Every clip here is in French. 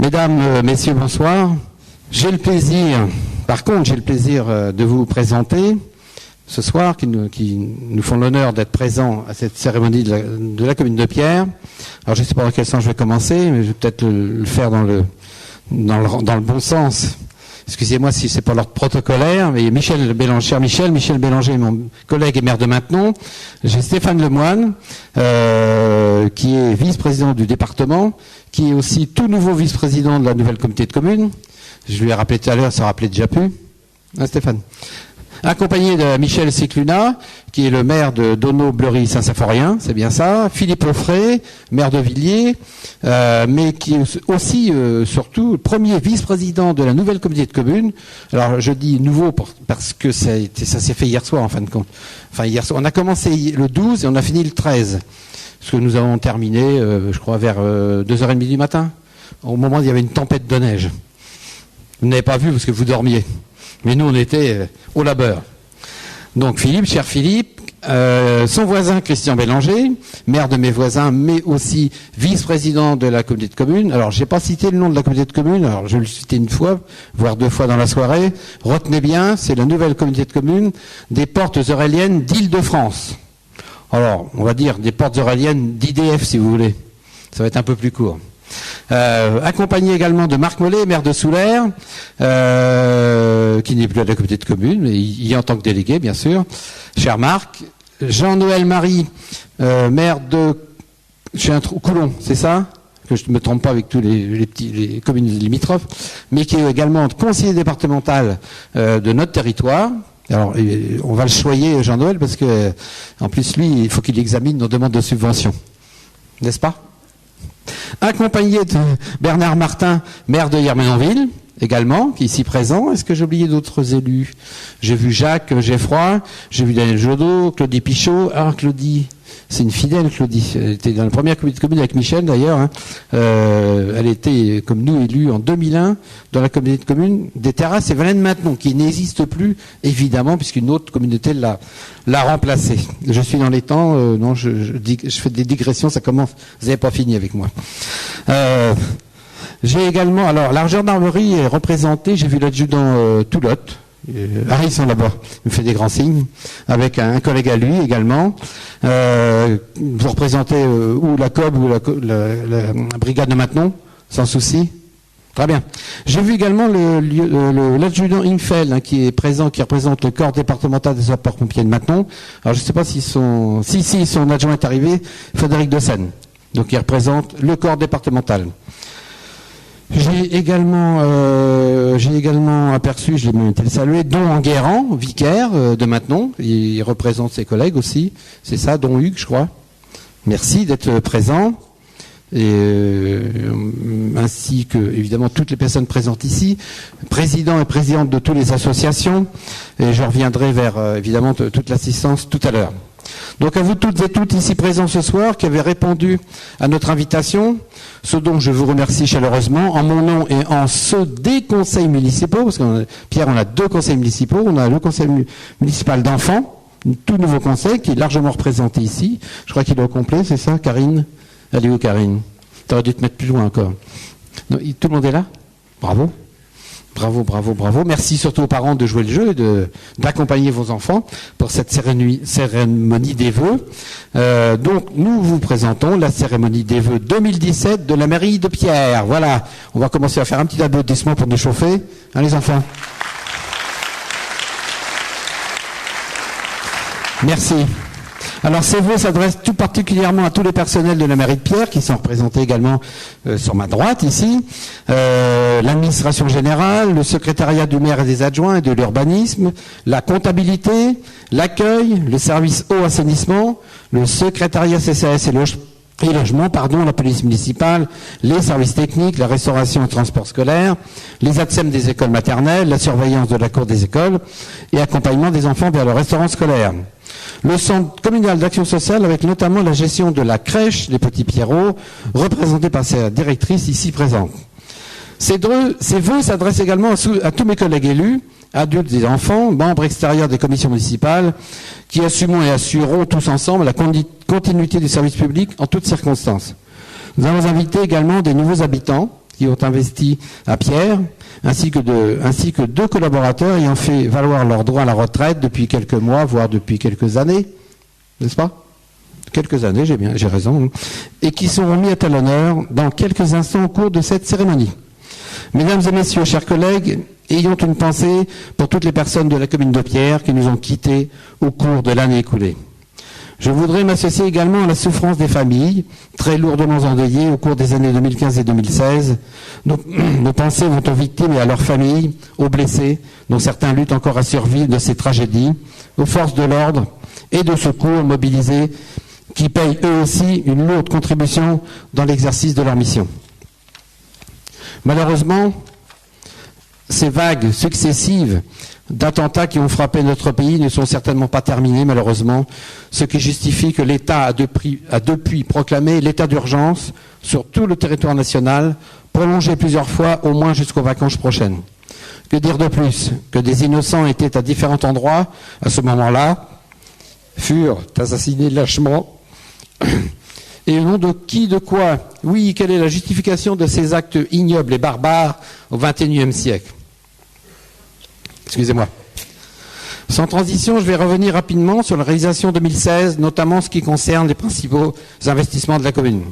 Mesdames, Messieurs, bonsoir. J'ai le plaisir de vous présenter ce soir, qui nous font l'honneur d'être présents à cette cérémonie de la commune de Pierre. Alors je ne sais pas dans quel sens je vais commencer, mais je vais peut-être le faire dans le bon sens. Excusez-moi si c'est pas l'ordre protocolaire, mais Michel Bélanger, mon collègue et maire de Maintenon. J'ai Stéphane Lemoine, qui est vice-président du département, qui est aussi tout nouveau vice-président de la nouvelle communauté de communes. Je lui ai rappelé tout à l'heure, ça rappelait déjà plus. Hein, Stéphane? Accompagné de Michel Cicluna, qui est le maire de Donau-Bleury-Saint-Symphorien, c'est bien ça. Philippe Offray, maire de Villiers, mais qui est aussi, surtout, le premier vice-président de la nouvelle communauté de communes. Alors, je dis nouveau parce que ça s'est fait hier soir, en fin de compte. Enfin, hier soir. On a commencé le 12 et on a fini le 13. Parce que nous avons terminé, je crois, vers 2h30 du matin. Au moment où il y avait une tempête de neige. Vous n'avez pas vu parce que vous dormiez. Mais nous, on était au labeur. Donc Philippe, cher Philippe, son voisin Christian Bélanger, maire de mes voisins, mais aussi vice-président de la communauté de communes. Alors, j'ai pas cité le nom de la communauté de communes, alors je vais le citer une fois, voire deux fois dans la soirée. Retenez bien, c'est la nouvelle communauté de communes des Portes Auréliennes d'Île-de-France. Alors, on va dire des Portes Auréliennes d'IDF, si vous voulez. Ça va être un peu plus court. Accompagné également de Marc Mollet, maire de Soulaire, qui n'est plus à la communauté de communes, mais il y est en tant que délégué, bien sûr. Cher Marc. Jean-Noël Marie, maire de Coulon, c'est ça? Que je ne me trompe pas avec tous les communes limitrophes, mais qui est également conseiller départemental de notre territoire. Alors, on va le choyer, Jean-Noël, parce que, en plus, lui, il faut qu'il examine nos demandes de subvention. N'est-ce pas? Accompagné de Bernard Martin, maire de Yermenonville, également, qui est ici présent. Est-ce que j'ai oublié d'autres élus? J'ai vu Jacques Geffroy, j'ai vu Daniel Jodot, Claudie Pichot. Ah, Claudie, c'est une fidèle, Claudie. Elle était dans la première communauté de commune avec Michel, d'ailleurs. Hein. Elle était, comme nous, élue en 2001 dans la communauté de communes des Terrasses et Valais de Maintenon, qui n'existe plus, évidemment, puisqu'une autre communauté l'a remplacée. Je suis dans les temps. Non, je fais des digressions, ça commence. Vous n'avez pas fini avec moi. J'ai également, alors la gendarmerie est représentée, j'ai vu l'adjudant Toulotte, ils sont là-bas, il me fait des grands signes, avec un collègue à lui également. Vous représentez ou la COB ou la brigade de Maintenon, sans souci. Très bien. J'ai vu également l'adjudant Infeld, hein, qui est présent, qui représente le corps départemental des sapeurs-pompiers de Maintenon. Alors je ne sais pas si son adjoint est arrivé, Frédéric de Seine. Donc il représente le corps départemental. J'ai également aperçu, je l'ai même été le saluer, Don Enguerrand, vicaire de Maintenon. Il représente ses collègues aussi. C'est ça, Don Hugues, je crois. Merci d'être présent. Ainsi que, évidemment, toutes les personnes présentes ici, président et présidente de toutes les associations. Et je reviendrai vers, évidemment, toute l'assistance tout à l'heure. Donc à vous toutes et toutes ici présents ce soir qui avez répondu à notre invitation, ce dont je vous remercie chaleureusement en mon nom et en ceux des conseils municipaux, parce que Pierre, on a deux conseils municipaux, on a le conseil municipal d'enfants, un tout nouveau conseil qui est largement représenté ici, je crois qu'il est au complet, c'est ça, Karine? Elle est où, Karine? T'aurais dû te mettre plus loin encore. Non, tout le monde est là? Bravo. Bravo, bravo, bravo. Merci surtout aux parents de jouer le jeu et d'accompagner vos enfants pour cette cérémonie des vœux. Donc, nous vous présentons la cérémonie des vœux 2017 de la mairie de Pierre. Voilà. On va commencer à faire un petit applaudissement pour nous chauffer. Hein, les enfants? Merci. Alors ces vœux s'adressent tout particulièrement à tous les personnels de la mairie de Pierre qui sont représentés également sur ma droite ici, l'administration générale, le secrétariat du maire et des adjoints et de l'urbanisme, la comptabilité, l'accueil, le service eau assainissement, le secrétariat CCAS et logement, la police municipale, les services techniques, la restauration et transport scolaire, les ATSEM des écoles maternelles, la surveillance de la cour des écoles et accompagnement des enfants vers le restaurant scolaire. Le centre communal d'action sociale avec notamment la gestion de la crèche des Petits Pierrots, représentée par sa directrice ici présente. Ces vœux s'adressent également à tous mes collègues élus, adultes et enfants, membres extérieurs des commissions municipales, qui assumons et assureront tous ensemble la continuité du service public en toutes circonstances. Nous avons invité également des nouveaux habitants qui ont investi à Pierre, ainsi que 2 collaborateurs ayant fait valoir leur droit à la retraite depuis quelques mois, voire depuis quelques années, n'est-ce pas? Quelques années, j'ai raison, et qui sont remis à tel honneur dans quelques instants au cours de cette cérémonie. Mesdames et messieurs, chers collègues, ayons une pensée pour toutes les personnes de la commune de Pierre qui nous ont quittés au cours de l'année écoulée. Je voudrais m'associer également à la souffrance des familles, très lourdement endeuillées au cours des années 2015 et 2016. Nos pensées vont aux victimes et à leurs familles, aux blessés, dont certains luttent encore à survivre de ces tragédies, aux forces de l'ordre et de secours mobilisés, qui payent eux aussi une lourde contribution dans l'exercice de leur mission. Malheureusement, ces vagues successives d'attentats qui ont frappé notre pays ne sont certainement pas terminées, malheureusement, ce qui justifie que l'État a depuis proclamé l'état d'urgence sur tout le territoire national, prolongé plusieurs fois, au moins jusqu'aux vacances prochaines. Que dire de plus? Que des innocents étaient à différents endroits, à ce moment-là, furent assassinés lâchement. Et au nom de qui, de quoi? Oui, quelle est la justification de ces actes ignobles et barbares au XXIe siècle? Excusez-moi. Sans transition, je vais revenir rapidement sur la réalisation 2016, notamment ce qui concerne les principaux investissements de la commune.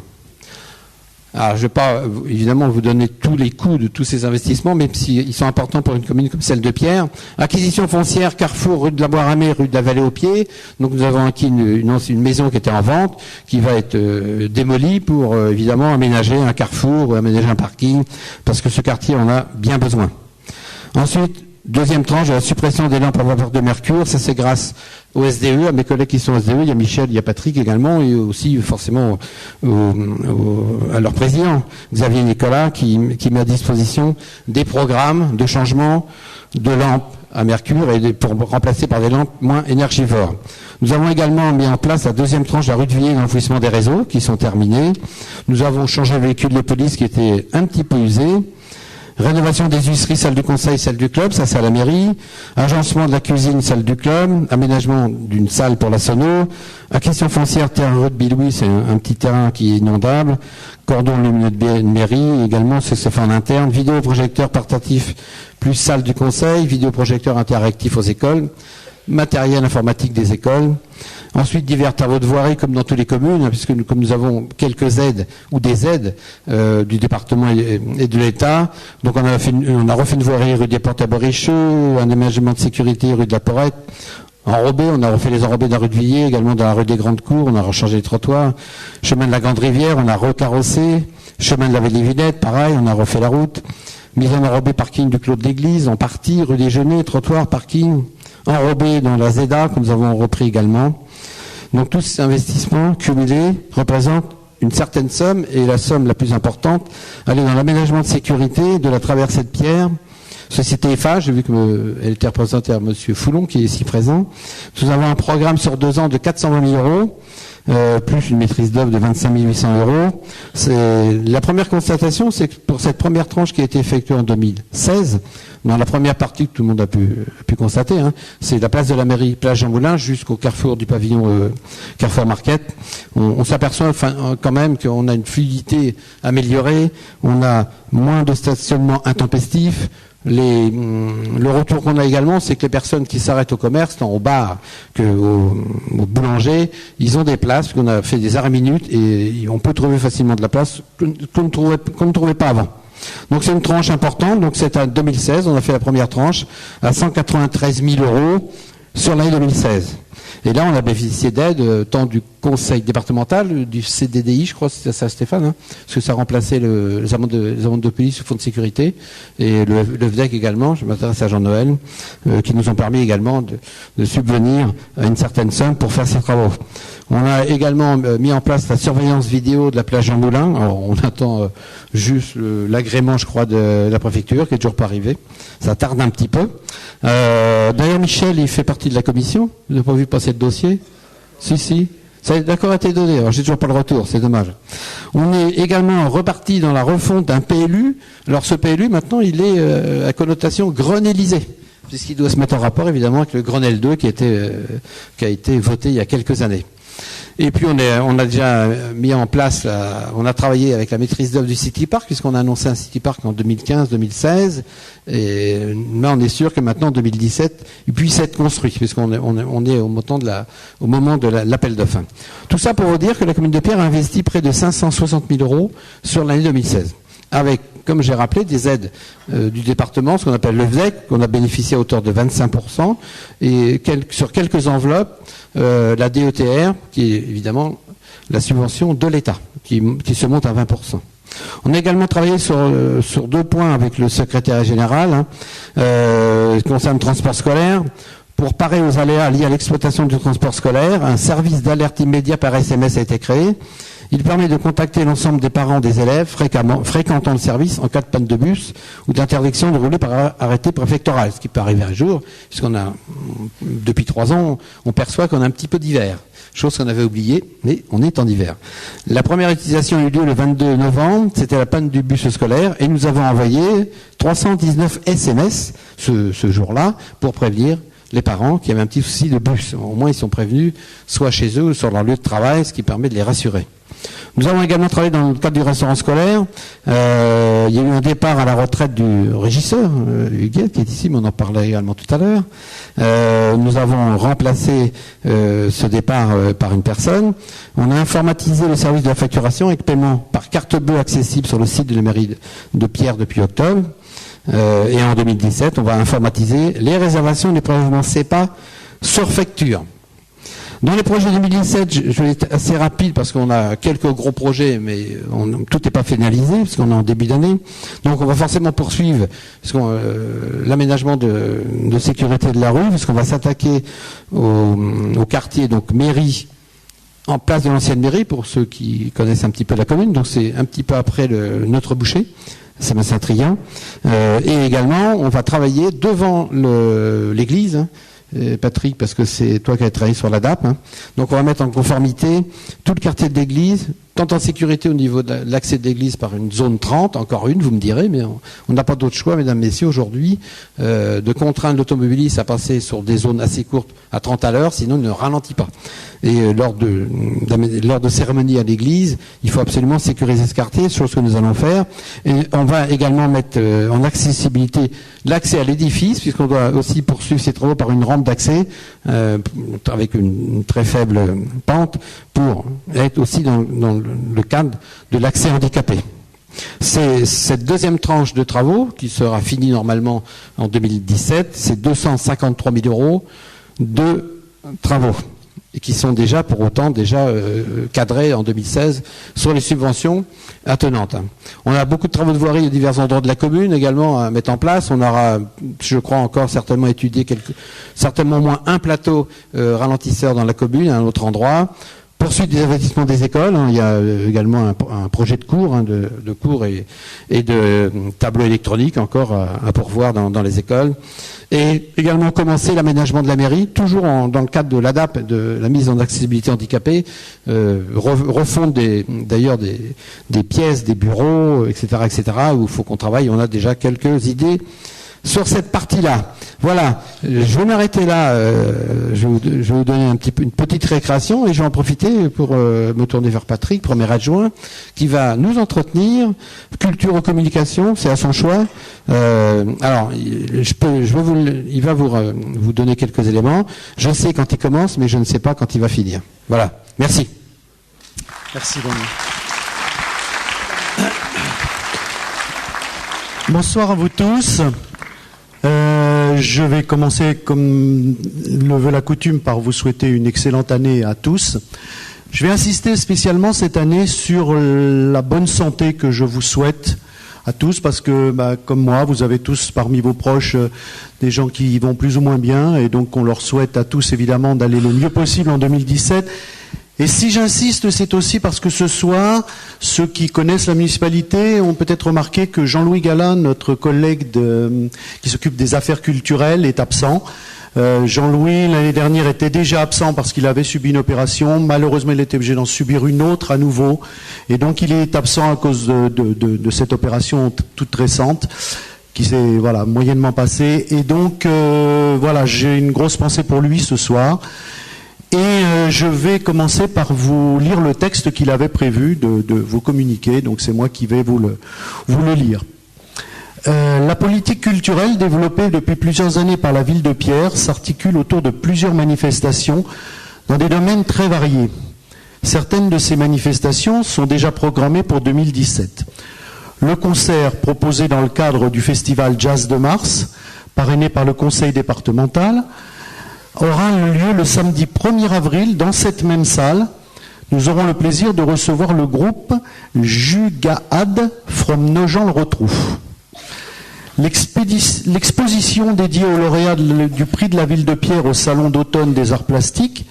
Alors, je ne vais pas, évidemment, vous donner tous les coûts de tous ces investissements, même s'ils sont importants pour une commune comme celle de Pierre. Acquisition foncière, Carrefour, rue de la Bois-Ramée, rue de la Vallée-aux-Pieds. Donc, nous avons acquis une maison qui était en vente, qui va être démolie pour, évidemment, aménager un carrefour ou aménager un parking, parce que ce quartier en a bien besoin. Ensuite, deuxième tranche, la suppression des lampes à vapeur de mercure. Ça, c'est grâce au SDE, à mes collègues qui sont au SDE. Il y a Michel, il y a Patrick également, et aussi forcément à leur président, Xavier Nicolas, qui met à disposition des programmes de changement de lampes à mercure et pour remplacer par des lampes moins énergivores. Nous avons également mis en place la deuxième tranche de la rue de Villiers d'enfouissement des réseaux, qui sont terminés. Nous avons changé le véhicule de police qui était un petit peu usé. Rénovation des huisseries, salle du conseil, salle du club, ça c'est à la mairie. Agencement de la cuisine, salle du club. Aménagement d'une salle pour la sono. Acquisition foncière, terrain rue de Bilouis, c'est un petit terrain qui est inondable. Cordon lumineux de mairie, également, c'est fait en interne. Vidéoprojecteur portatif plus salle du conseil. Vidéoprojecteur interactif aux écoles. Matériel informatique des écoles. Ensuite, divers travaux de voirie, comme dans toutes les communes, puisque comme nous avons quelques aides, ou des aides du département et de l'État. Donc, on a refait une voirie rue des Portes à Boricheux, un aménagement de sécurité rue de la Porrette. Enrobé, on a refait les enrobés de la rue de Villiers, également dans la rue des Grandes Cours, on a rechangé les trottoirs. Chemin de la Grande Rivière, on a recarrossé. Chemin de la Vallée-Vinette, pareil, on a refait la route. Mise en enrobé parking du Clos de l'Église, en partie, rue des Genêts, trottoir, parking. Enrobé dans la ZEDA, que nous avons repris également. Donc tous ces investissements cumulés représentent une certaine somme, et la somme la plus importante, elle est dans l'aménagement de sécurité de la traversée de Pierre. Société EFA, j'ai vu qu'elle était représentée à M. Foulon, qui est ici présent. Nous avons un programme sur 2 ans de 420 000 euros, plus une maîtrise d'œuvre de 25 800 euros. La première constatation, c'est que pour cette première tranche qui a été effectuée en 2016, dans la première partie que tout le monde a pu constater, c'est la place de la mairie, place Jean Moulin, jusqu'au carrefour du pavillon Carrefour Market. On s'aperçoit quand même qu'on a une fluidité améliorée, on a moins de stationnement intempestif. Le retour qu'on a également, c'est que les personnes qui s'arrêtent au commerce, tant au bar qu'au boulanger, ils ont des places, qu'on a fait des arrêts minutes et on peut trouver facilement de la place qu'on ne trouvait pas avant. Donc c'est une tranche importante, donc c'est en 2016, on a fait la première tranche à 193 000 euros sur l'année 2016. Et là, on a bénéficié d'aide tant du conseil départemental, du CDDI, je crois, c'était ça, Stéphane, parce que ça remplaçait les amendes de police au fonds de sécurité, et le VDEC également, je m'intéresse à Jean-Noël, qui nous ont permis également de subvenir à une certaine somme pour faire ces travaux. On a également mis en place la surveillance vidéo de la plage Jean Moulin. Alors, on attend juste l'agrément, je crois, de la préfecture, qui est toujours pas arrivé. Ça tarde un petit peu. D'ailleurs, Michel, il fait partie de la commission. Vous n'avez pas vu passer le dossier? Si. Ça a d'accord été donné. Alors, j'ai toujours pas le retour, c'est dommage. On est également reparti dans la refonte d'un PLU. Alors, ce PLU, maintenant, il est à connotation grenélisée, puisqu'il doit se mettre en rapport, évidemment, avec le Grenelle 2 qui a été voté il y a quelques années. Et puis on a déjà mis en place, on a travaillé avec la maîtrise d'œuvre du City Park, puisqu'on a annoncé un City Park en 2015-2016. Et là, on est sûr que maintenant, en 2017, il puisse être construit, puisqu'on est au moment de l'appel d'offres. Tout ça pour vous dire que la commune de Pierre a investi près de 560 000 € sur l'année 2016. Avec, comme j'ai rappelé, des aides du département, ce qu'on appelle le VZEC, qu'on a bénéficié à hauteur de 25%, et sur quelques enveloppes, la DETR, qui est évidemment la subvention de l'État, qui se monte à 20%. On a également travaillé sur 2 points avec le secrétaire général, concernant le transport scolaire. Pour parer aux aléas liés à l'exploitation du transport scolaire, un service d'alerte immédiat par SMS a été créé. Il permet de contacter l'ensemble des parents des élèves fréquentant le service en cas de panne de bus ou d'interdiction de rouler par arrêté préfectoral, ce qui peut arriver un jour, puisqu'on a, depuis 3 ans, on perçoit qu'on a un petit peu d'hiver, chose qu'on avait oubliée, mais on est en hiver. La première utilisation a eu lieu le 22 novembre, c'était la panne du bus scolaire, et nous avons envoyé 319 SMS ce jour-là pour prévenir les parents qui avaient un petit souci de bus. Au moins, ils sont prévenus, soit chez eux ou sur leur lieu de travail, ce qui permet de les rassurer. Nous avons également travaillé dans le cadre du restaurant scolaire. Il y a eu un départ à la retraite du régisseur, Huguette, qui est ici, mais on en parlait également tout à l'heure. Nous avons remplacé ce départ par une personne. On a informatisé le service de la facturation avec paiement par carte bleue accessible sur le site de la mairie de Pierre depuis octobre. Et en 2017, on va informatiser les réservations des prélèvements CEPA sur facture. Dans les projets 2017, je vais être assez rapide parce qu'on a quelques gros projets, mais tout n'est pas finalisé parce qu'on est en début d'année. Donc on va forcément poursuivre l'aménagement de sécurité de la rue, parce qu'on va s'attaquer au quartier, donc mairie, en place de l'ancienne mairie, pour ceux qui connaissent un petit peu la commune. Donc c'est un petit peu après notre boucher. C'est Saint-Trian. Et également, on va travailler devant l'église, Patrick, parce que c'est toi qui as travaillé sur la DAP. Donc on va mettre en conformité tout le quartier de l'église, tant en sécurité au niveau de l'accès de l'église par une zone 30, encore une, vous me direz, mais on n'a pas d'autre choix, mesdames, messieurs, aujourd'hui, de contraindre l'automobiliste à passer sur des zones assez courtes à 30 à l'heure, sinon il ne ralentit pas. Et lors de cérémonies à l'église, il faut absolument sécuriser ce quartier, chose que nous allons faire. Et on va également mettre en accessibilité l'accès à l'édifice, puisqu'on doit aussi poursuivre ces travaux par une rampe d'accès avec une très faible pente, pour être aussi dans le cadre de l'accès handicapé. C'est cette deuxième tranche de travaux qui sera finie normalement en 2017, c'est 253 000 € de travaux, et qui sont déjà, pour autant, cadrés en 2016 sur les subventions attenantes. On a beaucoup de travaux de voirie à divers endroits de la commune également à mettre en place. On aura, je crois, encore certainement étudié certainement au moins un plateau ralentisseur dans la commune, à un autre endroit. Poursuite des investissements des écoles, il y a également un projet de cours, de cours et de tableaux électroniques encore à pourvoir dans les écoles. Et également commencer l'aménagement de la mairie, toujours dans le cadre de l'ADAP, de la mise en accessibilité handicapée, refonte d'ailleurs des pièces, des bureaux, etc., où il faut qu'on travaille. On a déjà quelques idées sur cette partie-là. Voilà, je vais m'arrêter là, je vais vous donner une petite récréation, et je vais en profiter pour me tourner vers Patrick, premier adjoint, qui va nous entretenir, culture ou communication, c'est à son choix. Alors, il va vous donner quelques éléments. Je sais quand il commence, mais je ne sais pas quand il va finir. Voilà, merci. Merci, Denis. Bonsoir à vous tous. Je vais commencer, comme le veut la coutume, par vous souhaiter une excellente année à tous. Je vais insister spécialement cette année sur la bonne santé que je vous souhaite à tous, parce que, comme moi, vous avez tous parmi vos proches des gens qui vont plus ou moins bien, et donc on leur souhaite à tous évidemment d'aller le mieux possible en 2017. Et si j'insiste, c'est aussi parce que ce soir, ceux qui connaissent la municipalité ont peut-être remarqué que Jean-Louis Galin, notre collègue qui s'occupe des affaires culturelles, est absent. Jean-Louis, l'année dernière, était déjà absent parce qu'il avait subi une opération. Malheureusement, il était obligé d'en subir une autre à nouveau. Et donc, il est absent à cause de cette opération toute récente, qui s'est moyennement passée. Et donc, j'ai une grosse pensée pour lui ce soir. Et je vais commencer par vous lire le texte qu'il avait prévu de vous communiquer, donc c'est moi qui vais vous le lire. La politique culturelle développée depuis plusieurs années par la ville de Pierre s'articule autour de plusieurs manifestations dans des domaines très variés. Certaines de ces manifestations sont déjà programmées pour 2017. Le concert proposé dans le cadre du festival Jazz de Mars, parrainé par le conseil départemental, aura lieu le samedi 1er avril dans cette même salle. Nous aurons le plaisir de recevoir le groupe Jugaad from Nogent-le-Rotrou. L'exposition dédiée aux lauréats du prix de la ville de Pierre au Salon d'automne des arts plastiques,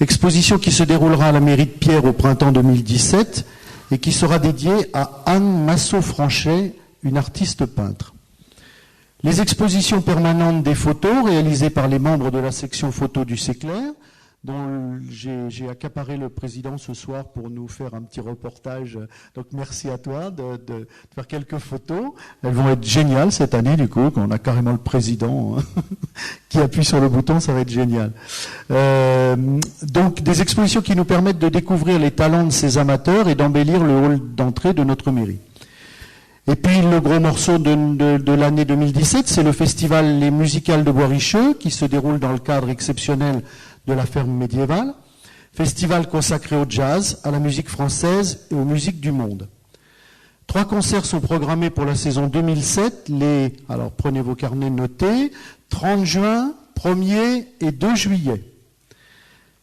exposition qui se déroulera à la mairie de Pierre au printemps 2017 et qui sera dédiée à Anne Massot-Franchet, une artiste peintre. Les expositions permanentes des photos réalisées par les membres de la section photo du Séclair, dont j'ai accaparé le président ce soir pour nous faire un petit reportage. Donc merci à toi de faire quelques photos. Elles vont être géniales cette année du coup, quand on a carrément le président qui appuie sur le bouton, ça va être génial. Donc des expositions qui nous permettent de découvrir les talents de ces amateurs et d'embellir le hall d'entrée de notre mairie. Et puis le gros morceau de l'année 2017, c'est le festival Les Musicales de Bois-Richeux qui se déroule dans le cadre exceptionnel de la ferme médiévale. Festival consacré au jazz, à la musique française et aux musiques du monde. 3 concerts sont programmés pour la saison 2007. Alors prenez vos carnets notés, 30 juin, 1er et 2 juillet.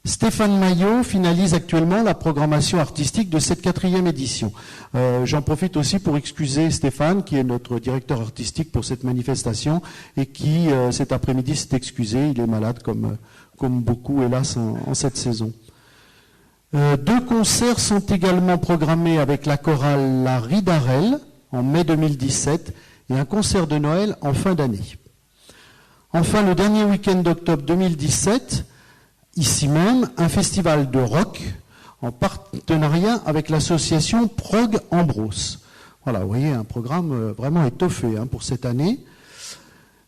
Stéphane Maillot finalise actuellement la programmation artistique de cette 4e édition. J'en profite aussi pour excuser Stéphane, qui est notre directeur artistique pour cette manifestation, et qui, cet après-midi, s'est excusé. Il est malade, comme beaucoup, hélas, en cette saison. 2 concerts sont également programmés avec la chorale La Ridarelle, en mai 2017, et un concert de Noël en fin d'année. Enfin, le dernier week-end d'octobre 2017, ici même, un festival de rock en partenariat avec l'association Prog Ambrose. Voilà, vous voyez, un programme vraiment étoffé pour cette année.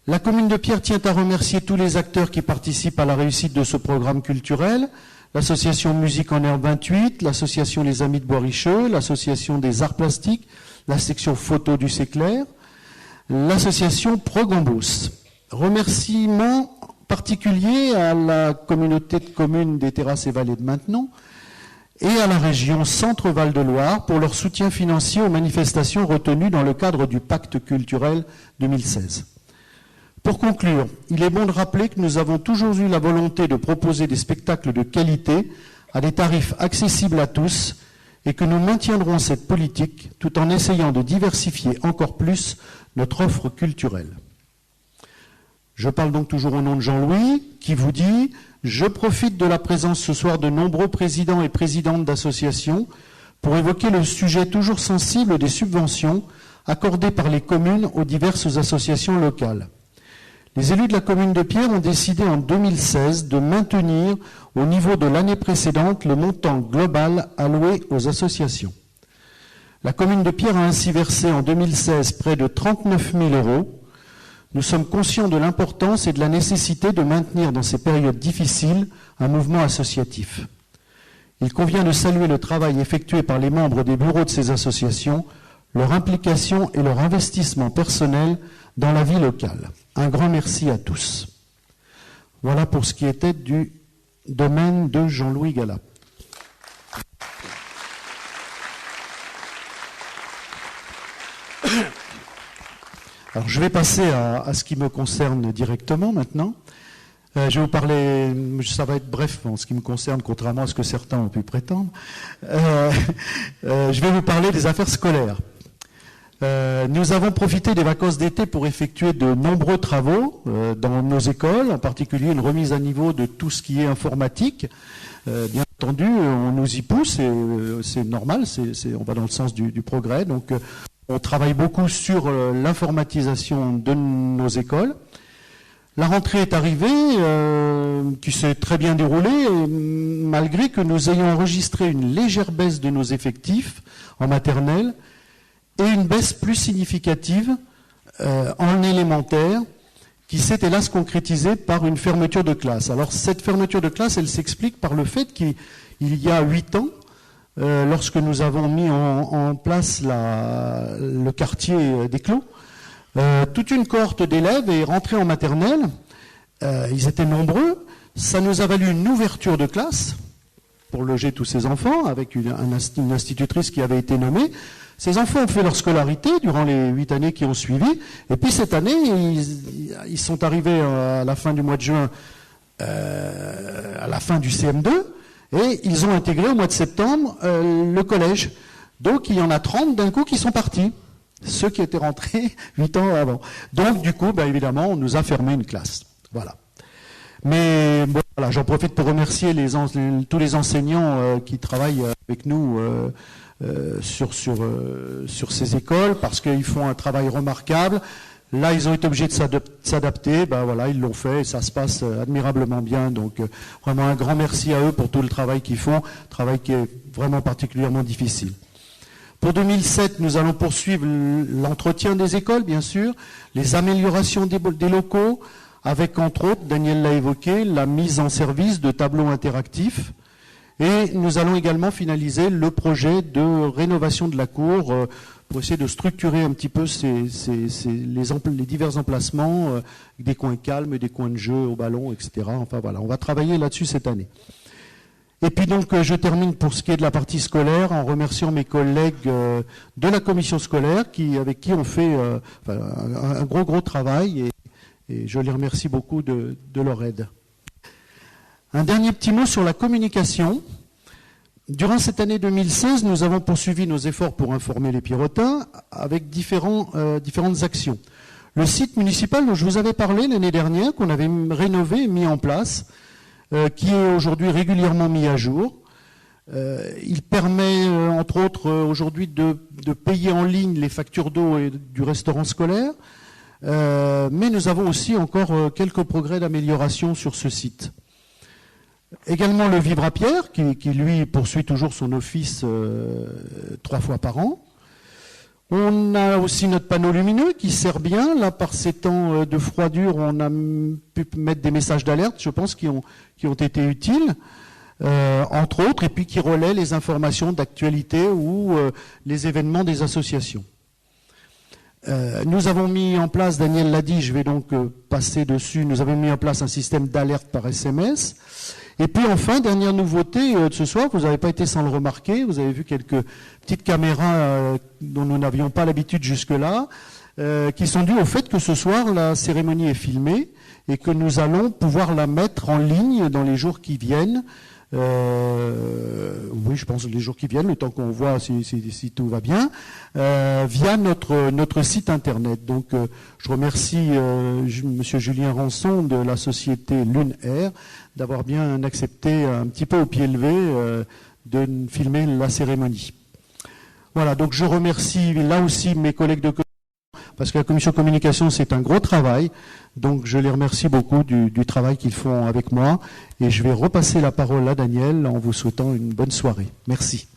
La commune de Pierre tient à remercier tous les acteurs qui participent à la réussite de ce programme culturel. L'association Musique en Herbe 28, l'association Les Amis de Bois-Richeux, l'association des Arts Plastiques, la section photo du Séclair, l'association Prog Ambrose. Remerciements particulier à la communauté de communes des Terrasses et Vallées de Maintenon et à la région Centre-Val de Loire pour leur soutien financier aux manifestations retenues dans le cadre du Pacte culturel 2016. Pour conclure, il est bon de rappeler que nous avons toujours eu la volonté de proposer des spectacles de qualité à des tarifs accessibles à tous et que nous maintiendrons cette politique tout en essayant de diversifier encore plus notre offre culturelle. Je parle donc toujours au nom de Jean-Louis, qui vous dit « Je profite de la présence ce soir de nombreux présidents et présidentes d'associations pour évoquer le sujet toujours sensible des subventions accordées par les communes aux diverses associations locales. Les élus de la commune de Pierre ont décidé en 2016 de maintenir au niveau de l'année précédente le montant global alloué aux associations. La commune de Pierre a ainsi versé en 2016 près de 39 000 €. Nous sommes conscients de l'importance et de la nécessité de maintenir dans ces périodes difficiles un mouvement associatif. Il convient de saluer le travail effectué par les membres des bureaux de ces associations, leur implication et leur investissement personnel dans la vie locale. Un grand merci à tous. Voilà pour ce qui était du domaine de Jean-Louis Gallat. Alors, je vais passer à ce qui me concerne directement maintenant. Je vais vous parler, ça va être bref en ce qui me concerne, contrairement à ce que certains ont pu prétendre. Je vais vous parler des affaires scolaires. Nous avons profité des vacances d'été pour effectuer de nombreux travaux dans nos écoles, en particulier une remise à niveau de tout ce qui est informatique. Bien entendu, on nous y pousse et c'est normal, on va dans le sens du progrès. Donc, on travaille beaucoup sur l'informatisation de nos écoles. La rentrée est arrivée, qui s'est très bien déroulée, malgré que nous ayons enregistré une légère baisse de nos effectifs en maternelle et une baisse plus significative en élémentaire qui s'est hélas concrétisée par une fermeture de classe. Alors cette fermeture de classe, elle s'explique par le fait qu'il y a 8 ans, lorsque nous avons mis en place le quartier des Clos, toute une cohorte d'élèves est rentrée en maternelle. Ils étaient nombreux. Ça nous a valu une ouverture de classe pour loger tous ces enfants, avec une institutrice qui avait été nommée. Ces enfants ont fait leur scolarité durant les 8 années qui ont suivi. Et puis cette année, ils sont arrivés à la fin du mois de juin, à la fin du CM2, et ils ont intégré au mois de septembre le collège. Donc il y en a 30 d'un coup qui sont partis, ceux qui étaient rentrés 8 ans avant. Donc du coup, évidemment, on nous a fermé une classe. Voilà. Mais bon, voilà, j'en profite pour remercier tous les enseignants qui travaillent avec nous sur ces écoles, parce qu'ils font un travail remarquable. Là, ils ont été obligés de s'adapter. Voilà, ils l'ont fait et ça se passe admirablement bien. Donc, vraiment un grand merci à eux pour tout le travail qu'ils font, travail qui est vraiment particulièrement difficile. Pour 2007, nous allons poursuivre l'entretien des écoles, bien sûr, les améliorations des locaux, avec entre autres, Daniel l'a évoqué, la mise en service de tableaux interactifs. Et nous allons également finaliser le projet de rénovation de la cour pour essayer de structurer un petit peu les divers emplacements, des coins calmes, des coins de jeu au ballon, etc. Enfin voilà, on va travailler là-dessus cette année. Et puis donc, je termine pour ce qui est de la partie scolaire en remerciant mes collègues de la commission scolaire avec qui on fait un gros travail et je les remercie beaucoup de leur aide. Un dernier petit mot sur la communication. Durant cette année 2016, nous avons poursuivi nos efforts pour informer les Pirotins avec différentes actions. Le site municipal dont je vous avais parlé l'année dernière, qu'on avait rénové et mis en place, qui est aujourd'hui régulièrement mis à jour. Il permet, entre autres, aujourd'hui de payer en ligne les factures d'eau et du restaurant scolaire. Mais nous avons aussi encore quelques progrès d'amélioration sur ce site. Également le Vivre à Pierre, qui lui poursuit toujours son office 3 fois par an. On a aussi notre panneau lumineux qui sert bien. Là, par ces temps de froidure, on a pu mettre des messages d'alerte, je pense, qui ont été utiles, entre autres, et puis qui relaient les informations d'actualité ou les événements des associations. Nous avons mis en place, Daniel l'a dit, je vais donc passer dessus, nous avons mis en place un système d'alerte par SMS. Et puis enfin, dernière nouveauté de ce soir, vous n'avez pas été sans le remarquer, vous avez vu quelques petites caméras dont nous n'avions pas l'habitude jusque-là, qui sont dues au fait que ce soir, la cérémonie est filmée et que nous allons pouvoir la mettre en ligne dans les jours qui viennent. Oui, je pense les jours qui viennent, le temps qu'on voit si tout va bien, via notre site internet. Donc, je remercie Monsieur Julien Rançon de la société Lune Air d'avoir bien accepté un petit peu au pied levé de filmer la cérémonie. Voilà, donc je remercie là aussi mes collègues de parce que la commission communication, c'est un gros travail. Donc, je les remercie beaucoup du travail qu'ils font avec moi. Et je vais repasser la parole à Daniel en vous souhaitant une bonne soirée. Merci.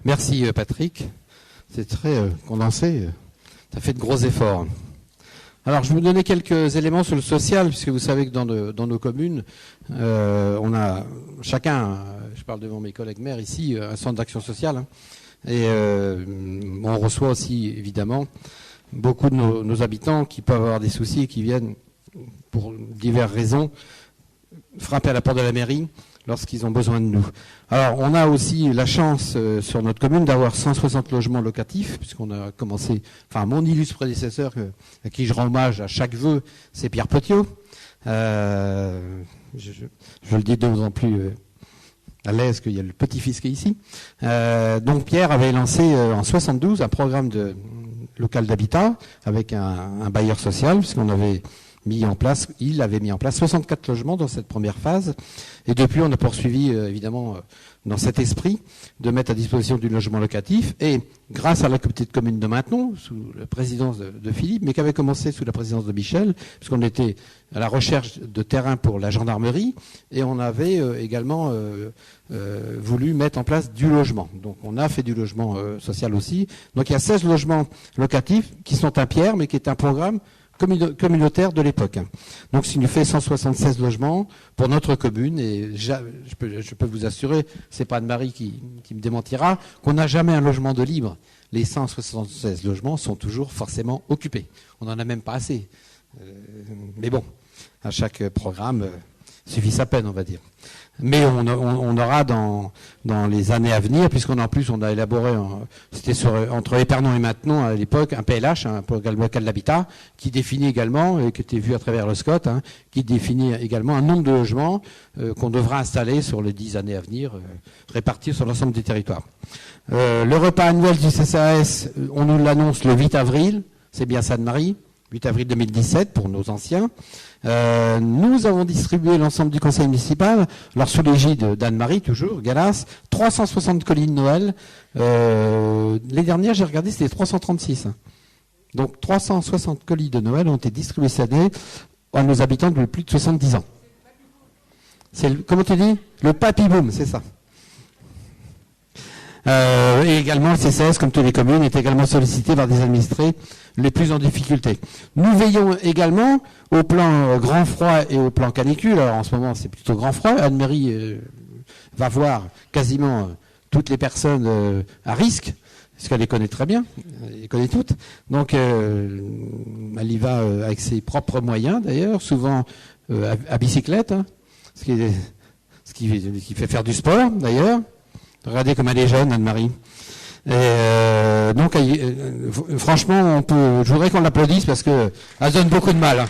Merci Patrick. C'est très condensé. Tu as fait de gros efforts. Alors, je vais vous donner quelques éléments sur le social, puisque vous savez que dans nos communes, on a chacun, je parle devant mes collègues maires ici, un centre d'action sociale. Hein, et on reçoit aussi, évidemment, beaucoup de nos habitants qui peuvent avoir des soucis et qui viennent, pour diverses raisons, frapper à la porte de la mairie lorsqu'ils ont besoin de nous. Alors, on a aussi la chance sur notre commune d'avoir 160 logements locatifs, puisqu'on a commencé, enfin, mon illustre prédécesseur, à qui je rends hommage à chaque vœu, c'est Pierre Petiot. Je le dis de plus en plus à l'aise qu'il y a le petit-fils qui est ici. Donc, Pierre avait lancé en 72 un programme local d'habitat avec un bailleur social, puisqu'on avait il avait mis en place 64 logements dans cette première phase. Et depuis, on a poursuivi, évidemment, dans cet esprit, de mettre à disposition du logement locatif. Et grâce à la communauté de communes de Maintenon, sous la présidence de Philippe, mais qui avait commencé sous la présidence de Michel, puisqu'on était à la recherche de terrain pour la gendarmerie, et on avait également voulu mettre en place du logement. Donc on a fait du logement social aussi. Donc il y a 16 logements locatifs qui sont un Pierre, mais qui est un programme communautaire de l'époque. Donc, ce qui nous fait 176 logements pour notre commune, et je peux vous assurer, c'est pas Anne-Marie qui me démentira, qu'on n'a jamais un logement de libre. Les 176 logements sont toujours forcément occupés. On n'en a même pas assez. Mais bon, à chaque programme, suffit sa peine, on va dire. Mais on aura dans les années à venir, puisqu'on en plus on a élaboré, c'était entre Épernon et Maintenon à l'époque, un PLH, un programme local d'habitat, qui définit également, et qui était vu à travers le SCOT, qui définit également un nombre de logements qu'on devra installer sur les 10 années à venir, répartis sur l'ensemble des territoires. Le repas annuel du CCAS, on nous l'annonce le 8 avril, c'est bien ça de Marie, 8 avril 2017 pour nos anciens. Nous avons distribué l'ensemble du conseil municipal, alors sous l'égide d'Anne-Marie, toujours, Galas, 360 colis de Noël. Les dernières, j'ai regardé, c'était 336. Donc 360 colis de Noël ont été distribués cette année à nos habitants de plus de 70 ans. Comment tu dis ? Le papy boom, c'est ça. Et également, le CCS, comme toutes les communes, est également sollicité par des administrés les plus en difficulté. Nous veillons également au plan grand froid et au plan canicule. Alors en ce moment, c'est plutôt grand froid. Anne-Marie va voir quasiment toutes les personnes à risque, parce qu'elle les connaît très bien, elle les connaît toutes. Donc elle y va avec ses propres moyens, d'ailleurs, souvent à bicyclette, ce qui fait faire du sport, d'ailleurs. Regardez comme elle est jeune, Anne-Marie. Donc, franchement, je voudrais qu'on l'applaudisse parce que elle donne beaucoup de mal.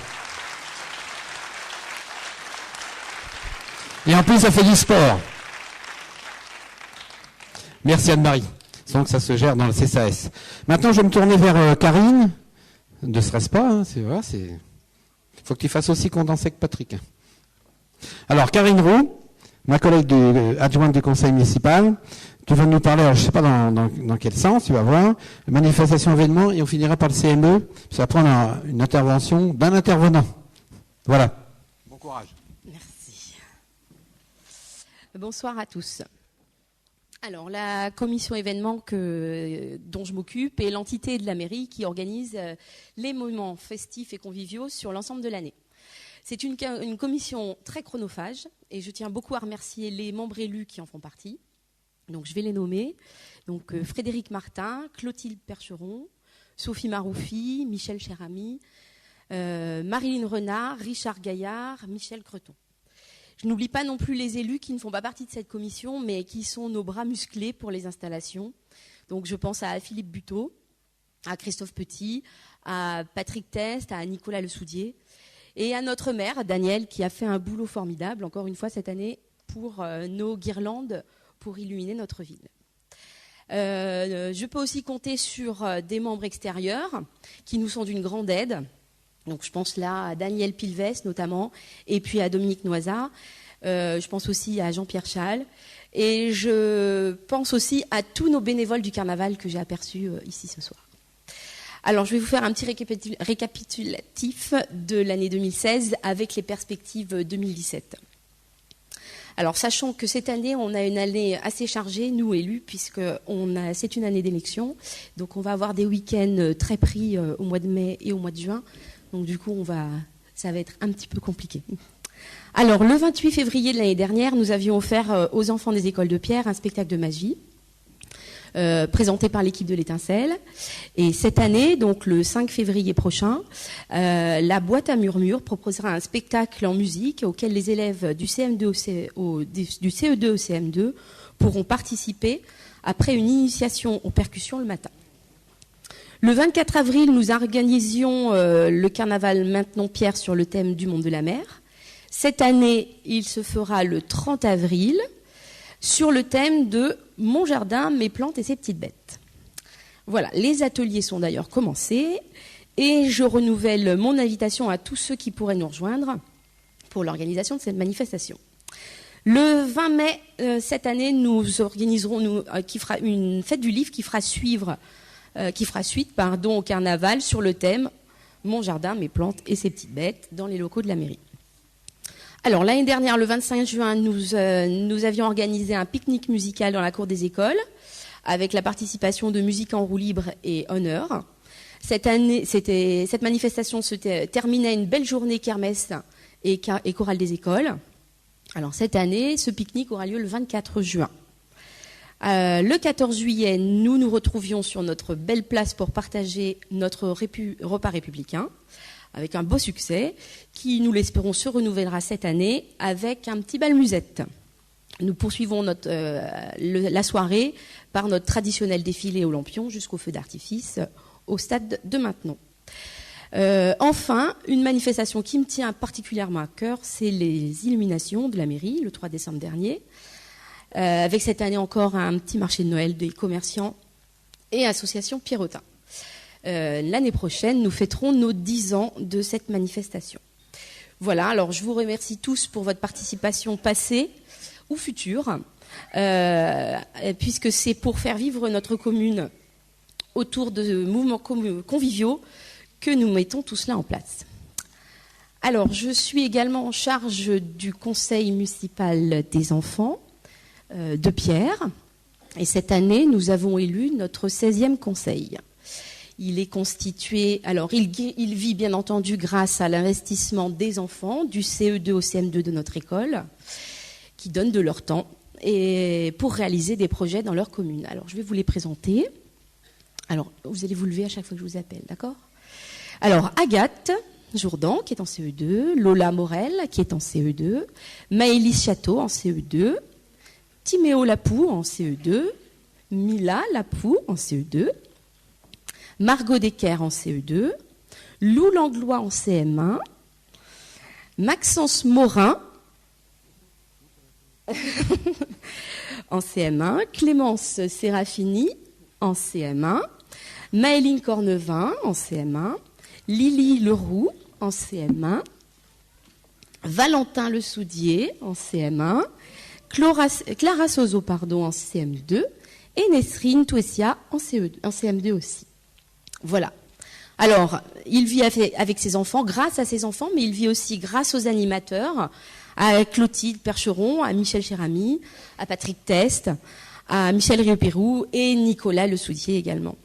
Et en plus, elle fait du sport. Merci Anne-Marie. Donc, ça se gère dans le CCAS. Maintenant, je vais me tourner vers Karine. Ne stresse pas, faut que tu fasses aussi condenser avec Patrick. Alors, Karine Roux, ma collègue adjointe du conseil municipal, tu vas nous parler, alors je ne sais pas dans quel sens, tu vas voir, manifestation, événement, et on finira par le CME, ça va prendre une intervention d'un intervenant. Voilà. Bon courage. Merci. Bonsoir à tous. Alors, la commission événement dont je m'occupe est l'entité de la mairie qui organise les moments festifs et conviviaux sur l'ensemble de l'année. C'est une commission très chronophage et je tiens beaucoup à remercier les membres élus qui en font partie. Donc je vais les nommer. Donc Frédéric Martin, Clotilde Percheron, Sophie Maroufi, Michel Cherami, Marilyn Renard, Richard Gaillard, Michel Creton. Je n'oublie pas non plus les élus qui ne font pas partie de cette commission mais qui sont nos bras musclés pour les installations. Donc je pense à Philippe Buteau, à Christophe Petit, à Patrick Test, à Nicolas Le Soudier. Et à notre maire, Daniel, qui a fait un boulot formidable, encore une fois cette année, pour nos guirlandes, pour illuminer notre ville. Je peux aussi compter sur des membres extérieurs qui nous sont d'une grande aide. Donc je pense là à Daniel Pilves notamment, et puis à Dominique Noisat. Je pense aussi à Jean-Pierre Chal. Et je pense aussi à tous nos bénévoles du carnaval que j'ai aperçus ici ce soir. Alors, je vais vous faire un petit récapitulatif de l'année 2016 avec les perspectives 2017. Alors, sachant que cette année, on a une année assez chargée, nous élus, puisque c'est une année d'élection. Donc, on va avoir des week-ends très pris au mois de mai et au mois de juin. Donc, du coup, ça va être un petit peu compliqué. Alors, le 28 février de l'année dernière, nous avions offert aux enfants des écoles de Pierre un spectacle de magie. Présenté par l'équipe de l'Étincelle. Et cette année, donc le 5 février prochain, la boîte à murmures proposera un spectacle en musique auquel les élèves du CE2 au CM2 pourront participer après une initiation aux percussions le matin. Le 24 avril, nous organisions le carnaval Maintenon-Pierre sur le thème du monde de la mer. Cette année, il se fera le 30 avril sur le thème de Mon jardin, mes plantes et ses petites bêtes. Voilà, les ateliers sont d'ailleurs commencés Et je renouvelle mon invitation à tous ceux qui pourraient nous rejoindre pour l'organisation de cette manifestation. Le 20 mai, cette année, nous organiserons qui fera une fête du livre qui fera suite au carnaval sur le thème « Mon jardin, mes plantes et ses petites bêtes » dans les locaux de la mairie. Alors, l'année dernière, le 25 juin, nous avions organisé un pique-nique musical dans la cour des écoles avec la participation de Musique en roue libre et Honneur. Cette année, cette manifestation se terminait à une belle journée kermesse et chorale des écoles. Alors cette année, ce pique-nique aura lieu le 24 juin. Le 14 juillet, nous nous retrouvions sur notre belle place pour partager notre repas républicain avec un beau succès qui, nous l'espérons, se renouvellera cette année avec un petit bal musette. Nous poursuivons la soirée par notre traditionnel défilé au lampion jusqu'au feu d'artifice au stade de Maintenon. Enfin, une manifestation qui me tient particulièrement à cœur, c'est les illuminations de la mairie, le 3 décembre dernier, avec cette année encore un petit marché de Noël des commerçants et associations Pierrotin. L'année prochaine, nous fêterons nos 10 ans de cette manifestation. Voilà, alors je vous remercie tous pour votre participation passée ou future, puisque c'est pour faire vivre notre commune autour de mouvements conviviaux que nous mettons tout cela en place. Alors, je suis également en charge du conseil municipal des enfants de Pierre. Et cette année, nous avons élu notre 16e conseil. Il est constitué, alors il vit bien entendu grâce à l'investissement des enfants du CE2 au CM2 de notre école, qui donnent de leur temps et pour réaliser des projets dans leur commune. Alors, je vais vous les présenter. Alors, vous allez vous lever à chaque fois que je vous appelle, d'accord ? Alors, Agathe Jourdan, qui est en CE2, Lola Morel, qui est en CE2, Maëlys Château en CE2, Timéo Lapou en CE2, Mila Lapou en CE2, Margot Decker en CE2, Lou Langlois en CM1, Maxence Morin en CM1, Clémence Serafini en CM1, Maëline Cornevin en CM1, Lily Leroux en CM1, Valentin Le Soudier en CM1, Clara Sozo en CM2 et Nesrine Touessia en CM2 aussi. Voilà. Alors, il vit avec ses enfants, grâce à ses enfants, mais il vit aussi grâce aux animateurs, à Clotilde Percheron, à Michel Chéramy, à Patrick Test, à Michel Riopérou et Nicolas Le Soudier également.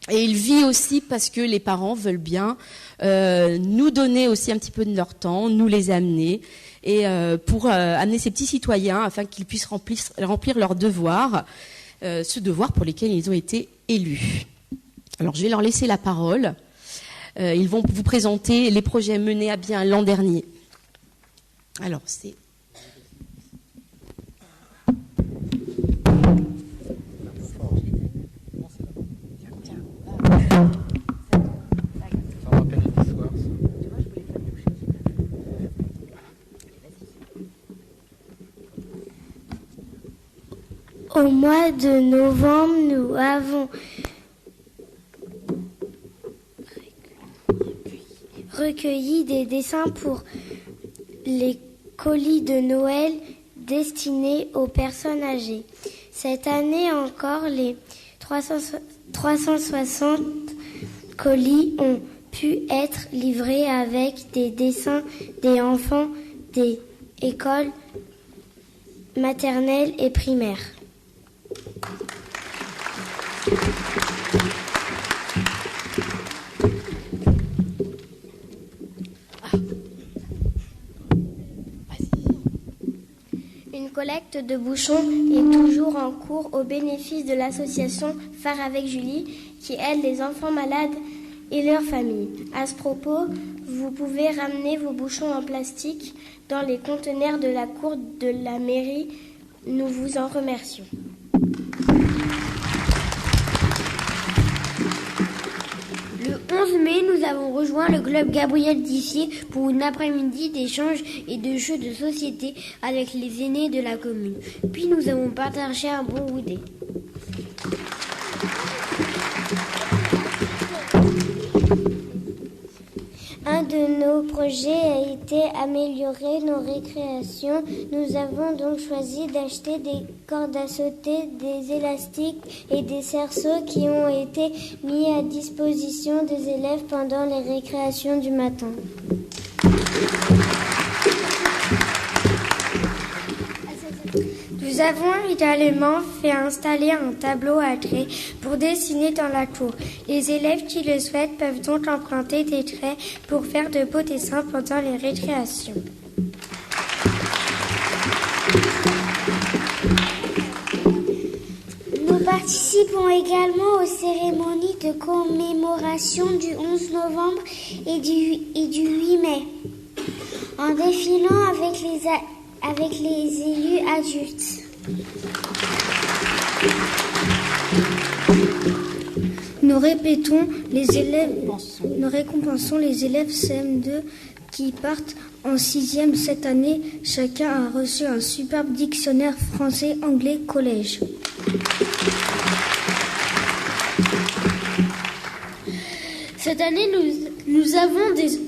Et il vit aussi parce que les parents veulent bien nous donner aussi un petit peu de leur temps, nous les amener, et pour amener ces petits citoyens afin qu'ils puissent remplir leurs devoirs, ce devoir pour lesquels ils ont été élus. Alors je vais leur laisser la parole. Ils vont vous présenter les projets menés à bien l'an dernier. Alors c'est... Au mois de novembre, nous avons recueilli des dessins pour les colis de Noël destinés aux personnes âgées. Cette année encore, les 360 colis ont pu être livrés avec des dessins des enfants des écoles maternelles et primaires. Une collecte de bouchons est toujours en cours au bénéfice de l'association Phare avec Julie qui aide les enfants malades et leurs familles. À ce propos, vous pouvez ramener vos bouchons en plastique dans les conteneurs de la cour de la mairie. Nous vous en remercions. Le 11 mai, nous avons rejoint le club Gabriel Dissier pour une après-midi d'échanges et de jeux de société avec les aînés de la commune. Puis nous avons partagé un bon goûter. Un de nos projets a été améliorer nos récréations. Nous avons donc choisi d'acheter des cordes à sauter, des élastiques et des cerceaux qui ont été mis à disposition des élèves pendant les récréations du matin. Nous avons également fait installer un tableau à traits pour dessiner dans la cour. Les élèves qui le souhaitent peuvent donc emprunter des traits pour faire de beaux dessins pendant les récréations. Nous participons également aux cérémonies de commémoration du 11 novembre et du 8 mai, en défilant avec les élus adultes. Nous récompensons les élèves CM2 qui partent en 6e cette année. Chacun a reçu un superbe dictionnaire français-anglais collège. Cette année, nous avons des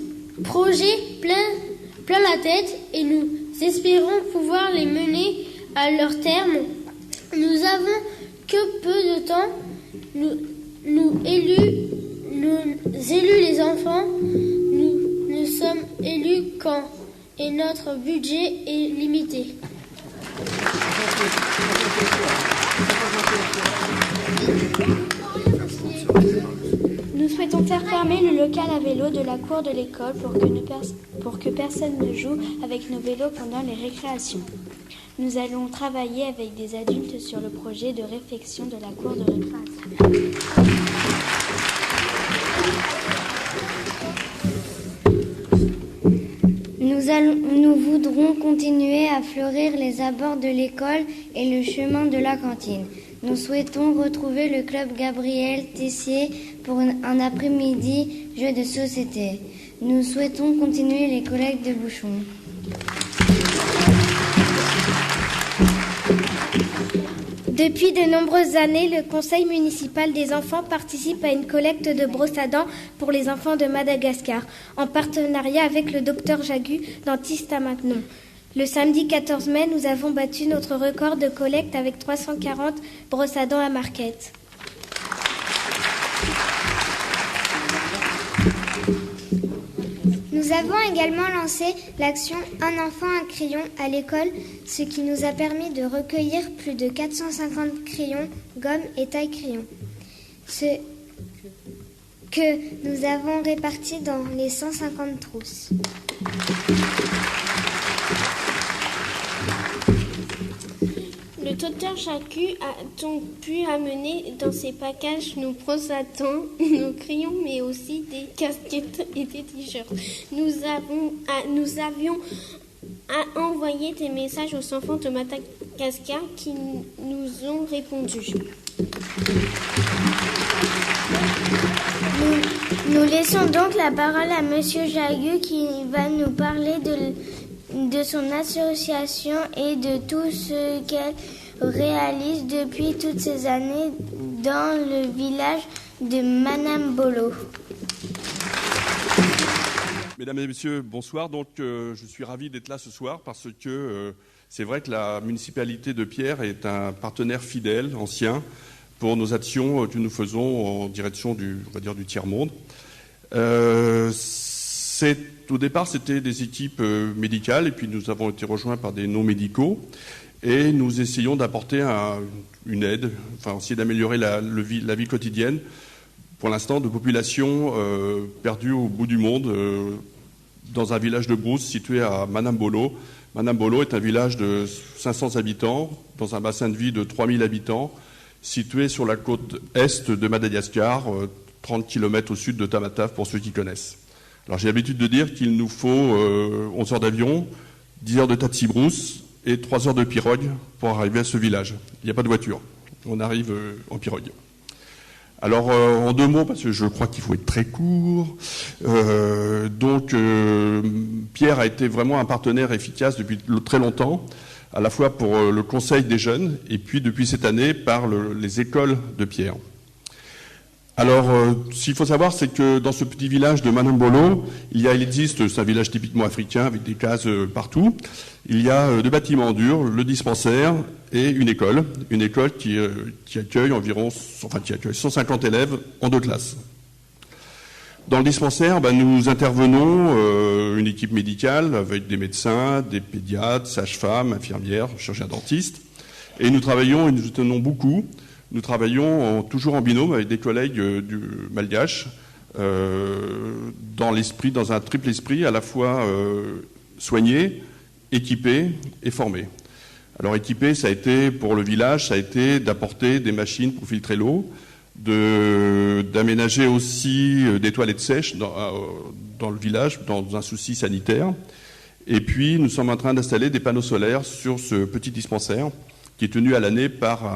projets plein la tête et nous espérons pouvoir les mener à leur terme. Nous avons que peu de temps. Nous élus les enfants, nous sommes élus quand et notre budget est limité. Nous souhaitons faire fermer le local à vélo de la cour de l'école pour que personne ne joue avec nos vélos pendant les récréations. Nous allons travailler avec des adultes sur le projet de réfection de la cour de récréation. Nous voudrons continuer à fleurir les abords de l'école et le chemin de la cantine. Nous souhaitons retrouver le club Gabriel Tessier pour un après-midi jeu de société. Nous souhaitons continuer les collectes de bouchons. Depuis de nombreuses années, le Conseil municipal des enfants participe à une collecte de brosses à dents pour les enfants de Madagascar, en partenariat avec le Dr Jagu, dentiste à Maintenon. Le samedi 14 mai, nous avons battu notre record de collecte avec 340 brosses à dents à Marquette. Nous avons également lancé l'action Un enfant, un crayon à l'école, ce qui nous a permis de recueillir plus de 450 crayons, gommes et taille-crayons. Ce que nous avons répartis dans les 150 trousses. Le Dr Jagu a donc pu amener dans ses bagages nos brosses à dents, nos crayons, mais aussi des casquettes et des t-shirts. Nous avions envoyé des messages aux enfants de Madagascar qui nous ont répondu. Nous laissons donc la parole à Monsieur Jagu qui va nous parler de son association et de tout ce qu'elle réalise depuis toutes ces années dans le village de Manambolo. Mesdames et messieurs, bonsoir. Donc, je suis ravi d'être là ce soir parce que c'est vrai que la municipalité de Pierre est un partenaire fidèle, ancien, pour nos actions que nous faisons en direction du tiers-monde. Au départ, c'était des équipes médicales et puis nous avons été rejoints par des non-médicaux et nous essayons d'apporter une aide, essayer d'améliorer la vie quotidienne, pour l'instant, de populations perdues au bout du monde, dans un village de brousse situé à Manambolo. Manambolo est un village de 500 habitants, dans un bassin de vie de 3000 habitants, situé sur la côte est de Madagascar, 30 km au sud de Tamatave, pour ceux qui connaissent. Alors j'ai l'habitude de dire qu'il nous faut 11 heures d'avion, 10 heures de taxi-brousse et 3 heures de pirogue pour arriver à ce village. Il n'y a pas de voiture, on arrive en pirogue. Alors en 2 mots, parce que je crois qu'il faut être très court, Pierre a été vraiment un partenaire efficace depuis très longtemps, à la fois pour le conseil des jeunes et puis depuis cette année par les écoles de Pierre. Alors, s'il faut savoir, c'est que dans ce petit village de Manambolo, il existe, c'est un village typiquement africain avec des cases partout. Il y a 2 bâtiments durs, le dispensaire et une école qui accueille qui accueille 150 élèves en 2 classes. Dans le dispensaire, nous intervenons, une équipe médicale avec des médecins, des pédiatres, sages-femmes, infirmières, chirurgiens dentistes, et nous travaillons et nous tenons beaucoup. Nous travaillons toujours en binôme avec des collègues du Malgache, dans un triple esprit, à la fois soigner, équiper et former. Alors équiper, ça a été, pour le village, ça a été d'apporter des machines pour filtrer l'eau, d'aménager aussi des toilettes sèches dans le village, dans un souci sanitaire. Et puis, nous sommes en train d'installer des panneaux solaires sur ce petit dispensaire, qui est tenu à l'année par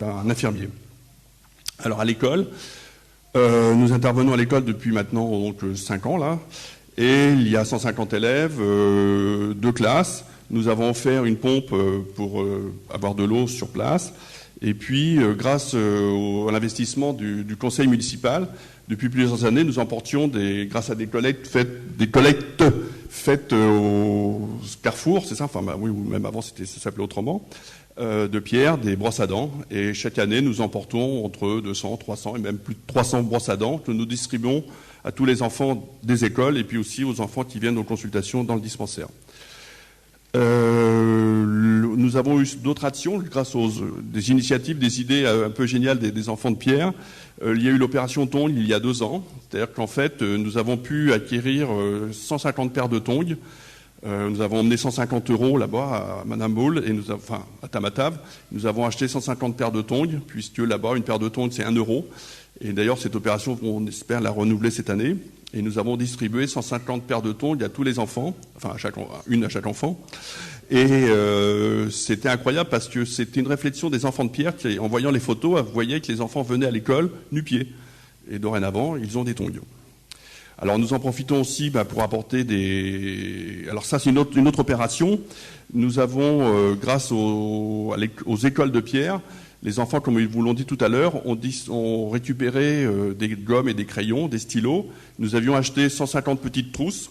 un infirmier. Alors à l'école, nous intervenons à l'école depuis maintenant 5 ans là, et il y a 150 élèves, 2 classes. Nous avons offert une pompe pour avoir de l'eau sur place, et puis grâce à l'investissement du conseil municipal, depuis plusieurs années, nous emportions grâce à des collectes faites au Carrefour, c'est ça, oui, ou même avant ça s'appelait autrement, de pierre, des brosses à dents, et chaque année nous emportons entre 200, 300 et même plus de 300 brosses à dents que nous distribuons à tous les enfants des écoles et puis aussi aux enfants qui viennent aux consultations dans le dispensaire. Nous avons eu d'autres actions grâce des initiatives, des idées un peu géniales des enfants de Pierre. Il y a eu l'opération tongs il y a 2 ans, c'est-à-dire qu'en fait nous avons pu acquérir 150 paires de tongs. Nous avons emmené 150 € là-bas à Manambolo à Tamatave. Nous avons acheté 150 paires de tongs, puisque là-bas, une paire de tongs, c'est 1 €. Et d'ailleurs, cette opération, on espère la renouveler cette année. Et nous avons distribué 150 paires de tongs à tous les enfants, une à chaque enfant. Et c'était incroyable parce que c'était une réflexion des enfants de Pierre qui, en voyant les photos, voyaient que les enfants venaient à l'école nu-pieds. Et dorénavant, ils ont des tongs. Alors nous en profitons aussi pour apporter Alors ça c'est une autre opération. Nous avons, grâce aux écoles de Pierre, les enfants, comme ils vous l'ont dit tout à l'heure, ont récupéré des gommes et des crayons, des stylos. Nous avions acheté 150 petites trousses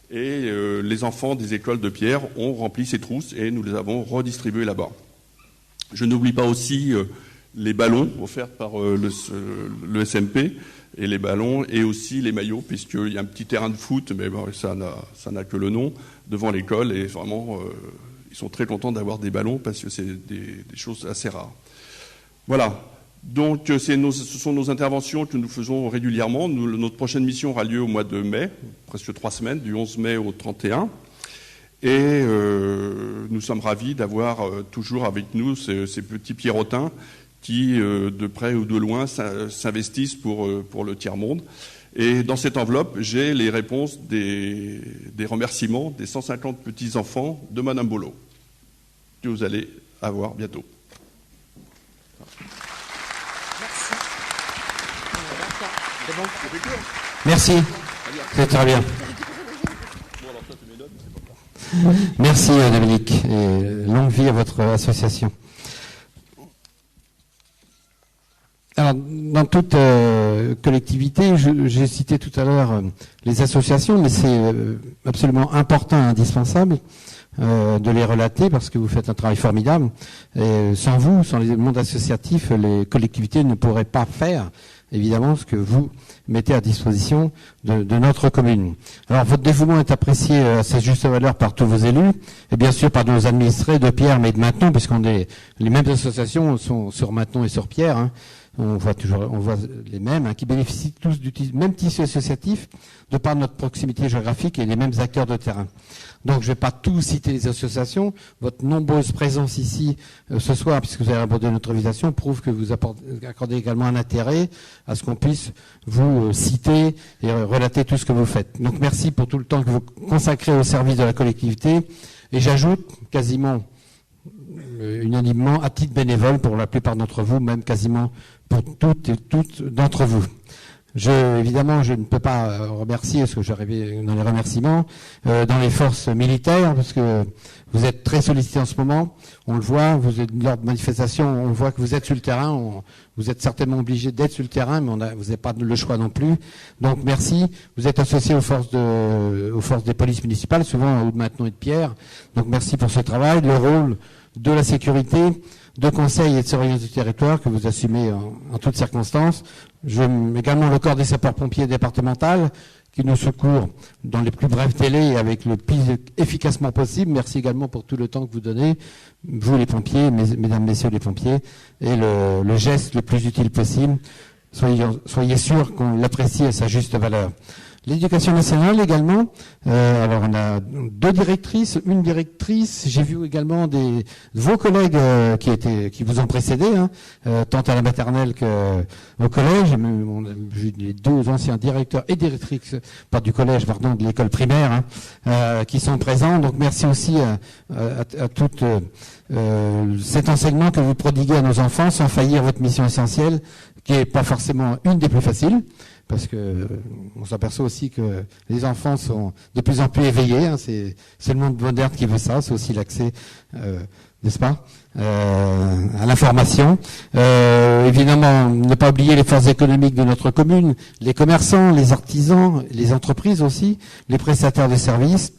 et les enfants des écoles de Pierre ont rempli ces trousses et nous les avons redistribuées là-bas. Je n'oublie pas aussi les ballons offerts par le SMP, et les ballons et aussi les maillots, puisqu'il y a un petit terrain de foot, mais ça n'a que le nom, devant l'école, et vraiment ils sont très contents d'avoir des ballons parce que c'est des choses assez rares. Voilà, donc ce sont nos interventions que nous faisons régulièrement. Notre prochaine mission aura lieu au mois de mai, presque 3 semaines, du 11 mai au 31. Et nous sommes ravis d'avoir toujours avec nous ces petits pierrotins qui, de près ou de loin, s'investissent pour le tiers-monde. Et dans cette enveloppe, j'ai les réponses des remerciements des 150 petits-enfants de Manambolo, que vous allez avoir bientôt. Merci. C'est très bien. Merci Dominique, et longue vie à votre association. Alors, dans toute collectivité, j'ai cité tout à l'heure les associations, mais c'est absolument important et indispensable de les relater parce que vous faites un travail formidable. Et sans vous, sans le monde associatif, les collectivités ne pourraient pas faire, évidemment, ce que vous mettez à disposition de notre commune. Alors, votre dévouement est apprécié à sa juste valeur par tous vos élus, et bien sûr par nos administrés de Pierre, mais de Maintenon, puisqu'on est les mêmes associations sont sur Maintenon et sur Pierre. Hein. On voit les mêmes, qui bénéficient tous du même tissu associatif de par notre proximité géographique et les mêmes acteurs de terrain. Donc je ne vais pas tout citer les associations. Votre nombreuse présence ici ce soir, puisque vous avez répondu à notre invitation, prouve que vous accordez également un intérêt à ce qu'on puisse vous citer et relater tout ce que vous faites. Donc merci pour tout le temps que vous consacrez au service de la collectivité. Et j'ajoute quasiment unanimement à titre bénévole pour la plupart d'entre vous, même quasiment pour toutes et toutes d'entre vous. Évidemment, je ne peux pas remercier, parce que j'arrivais dans les remerciements, dans les forces militaires, parce que vous êtes très sollicités en ce moment. On le voit, vous êtes lors de manifestations, on voit que vous êtes sur le terrain. Vous êtes certainement obligés d'être sur le terrain, mais vous n'avez pas le choix non plus. Donc merci. Vous êtes associés aux forces des polices municipales, souvent au Maintenon et de Pierre. Donc merci pour ce travail. Le rôle de la sécurité, de conseil et de surveillance du territoire que vous assumez en toutes circonstances. Également le corps des sapeurs-pompiers départemental qui nous secourt dans les plus brefs délais et avec le plus efficacement possible. Merci également pour tout le temps que vous donnez, vous les pompiers, mesdames, messieurs les pompiers, et le geste le plus utile possible. Soyez sûrs qu'on l'apprécie à sa juste valeur. L'éducation nationale également. Alors on a 2 directrices, une directrice. J'ai vu également vos collègues qui vous ont précédé, tant à la maternelle qu'au collège. On a vu les 2 anciens directeurs et directrices, pas du collège, pardon, de l'école primaire, qui sont présents. Donc merci aussi à tout cet enseignement que vous prodiguez à nos enfants, sans faillir votre mission essentielle, qui est pas forcément une des plus faciles. Parce que on s'aperçoit aussi que les enfants sont de plus en plus éveillés. C'est le monde moderne qui veut ça. C'est aussi l'accès, n'est-ce pas, à l'information. Évidemment, ne pas oublier les forces économiques de notre commune, les commerçants, les artisans, les entreprises aussi, les prestataires de services,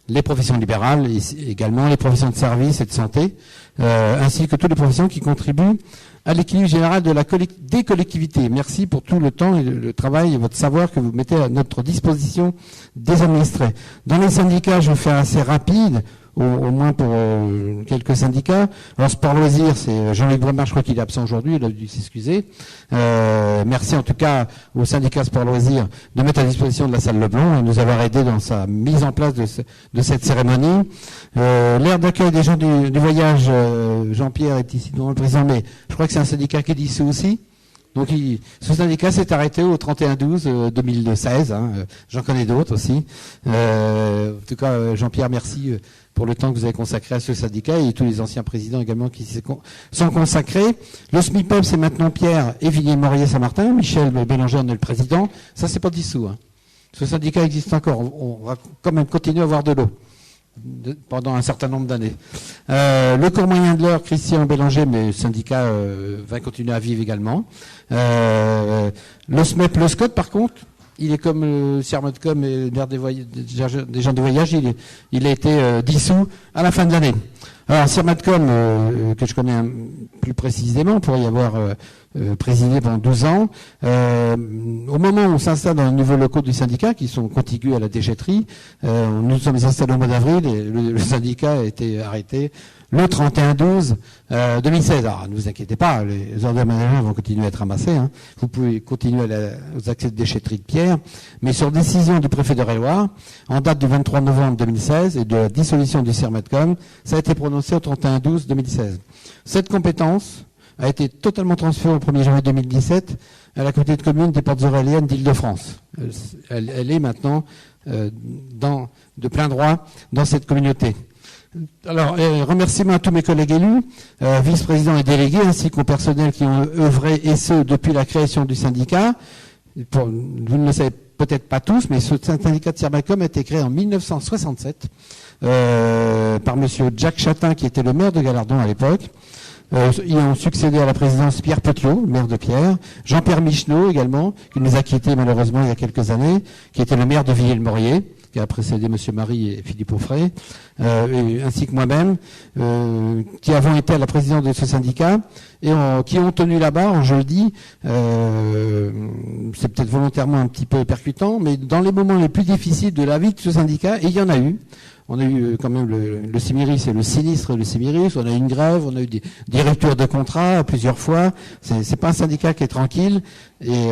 les professions libérales, et également les professions de services et de santé, ainsi que toutes les professions qui contribuent à l'équilibre général des collectivités. Merci pour tout le temps et le travail et votre savoir que vous mettez à notre disposition des administrés. Dans les syndicats, je vais faire assez rapide, au moins pour quelques syndicats. Alors Sport Loisirs, c'est Jean-Luc Bremard, je crois qu'il est absent aujourd'hui, il a dû s'excuser. Merci en tout cas au syndicat Sport Loisirs de mettre à disposition de la salle Leblond et nous avoir aidé dans sa mise en place de cette cérémonie. L'aire d'accueil des gens du voyage, Jean-Pierre est ici, non le président, mais je crois que c'est un syndicat qui est dissous aussi. Donc ce syndicat s'est arrêté au 31/12/2016. J'en connais d'autres aussi. En tout cas, Jean-Pierre, merci pour le temps que vous avez consacré à ce syndicat et tous les anciens présidents également qui sont consacrés. Le SMIPEP, c'est maintenant Pierre et Villiers-Maurier-Saint-Martin. Michel Bélanger en est le président. Ça, c'est pas dissous. Ce syndicat existe encore. On va quand même continuer à avoir de l'eau pendant un certain nombre d'années. Le cours moyen de l'heure, Christian Bélanger, mais le syndicat va continuer à vivre également. Le SMEP, le SCOT, par contre, il est comme Sermotcom et l'aire des gens du voyage, il a été dissous à la fin de l'année. Alors Sermotcom, que je connais plus précisément, pour y avoir présidé pendant 12 ans, au moment où on s'installe dans les nouveaux locaux du syndicat, qui sont contigus à la déchetterie, nous sommes installés au mois d'avril et le syndicat a été arrêté le 31/12/2016. Alors, ne vous inquiétez pas, les ordres managers vont continuer à être ramassés. Vous pouvez continuer aux accès de déchetterie de Pierre. Mais sur décision du préfet de Réloir, en date du 23 novembre 2016 et de la dissolution du Sermotcom, ça a été prononcé au 31/12/2016. Cette compétence a été totalement transférée au 1er janvier 2017 à la communauté de communes des Portes Auréliennes d'Île-de-France. Elle est maintenant de plein droit dans cette communauté. Alors, remerciements à tous mes collègues élus, vice-présidents et délégués, ainsi qu'au personnel qui ont œuvré, et ce, depuis la création du syndicat. Vous ne le savez peut-être pas tous, mais ce syndicat de Sermotcom a été créé en 1967 par monsieur Jacques Chatin, qui était le maire de Galardon à l'époque. Ils ont succédé à la présidence Pierre Petiot, maire de Pierre, Jean-Pierre Micheneau également, qui nous a quittés malheureusement il y a quelques années, qui était le maire de Villiers-le-Maurier, qui a précédé M. Marie et Philippe Auffray, ainsi que moi-même, qui avons été à la présidence de ce syndicat et qui ont tenu la barre, je le dis, c'est peut-être volontairement un petit peu percutant, mais dans les moments les plus difficiles de la vie de ce syndicat, et il y en a eu. On a eu quand même le Simiris et le sinistre, le Simiris, on a eu une grève, on a eu des ruptures de contrat plusieurs fois. C'est pas un syndicat qui est tranquille. Et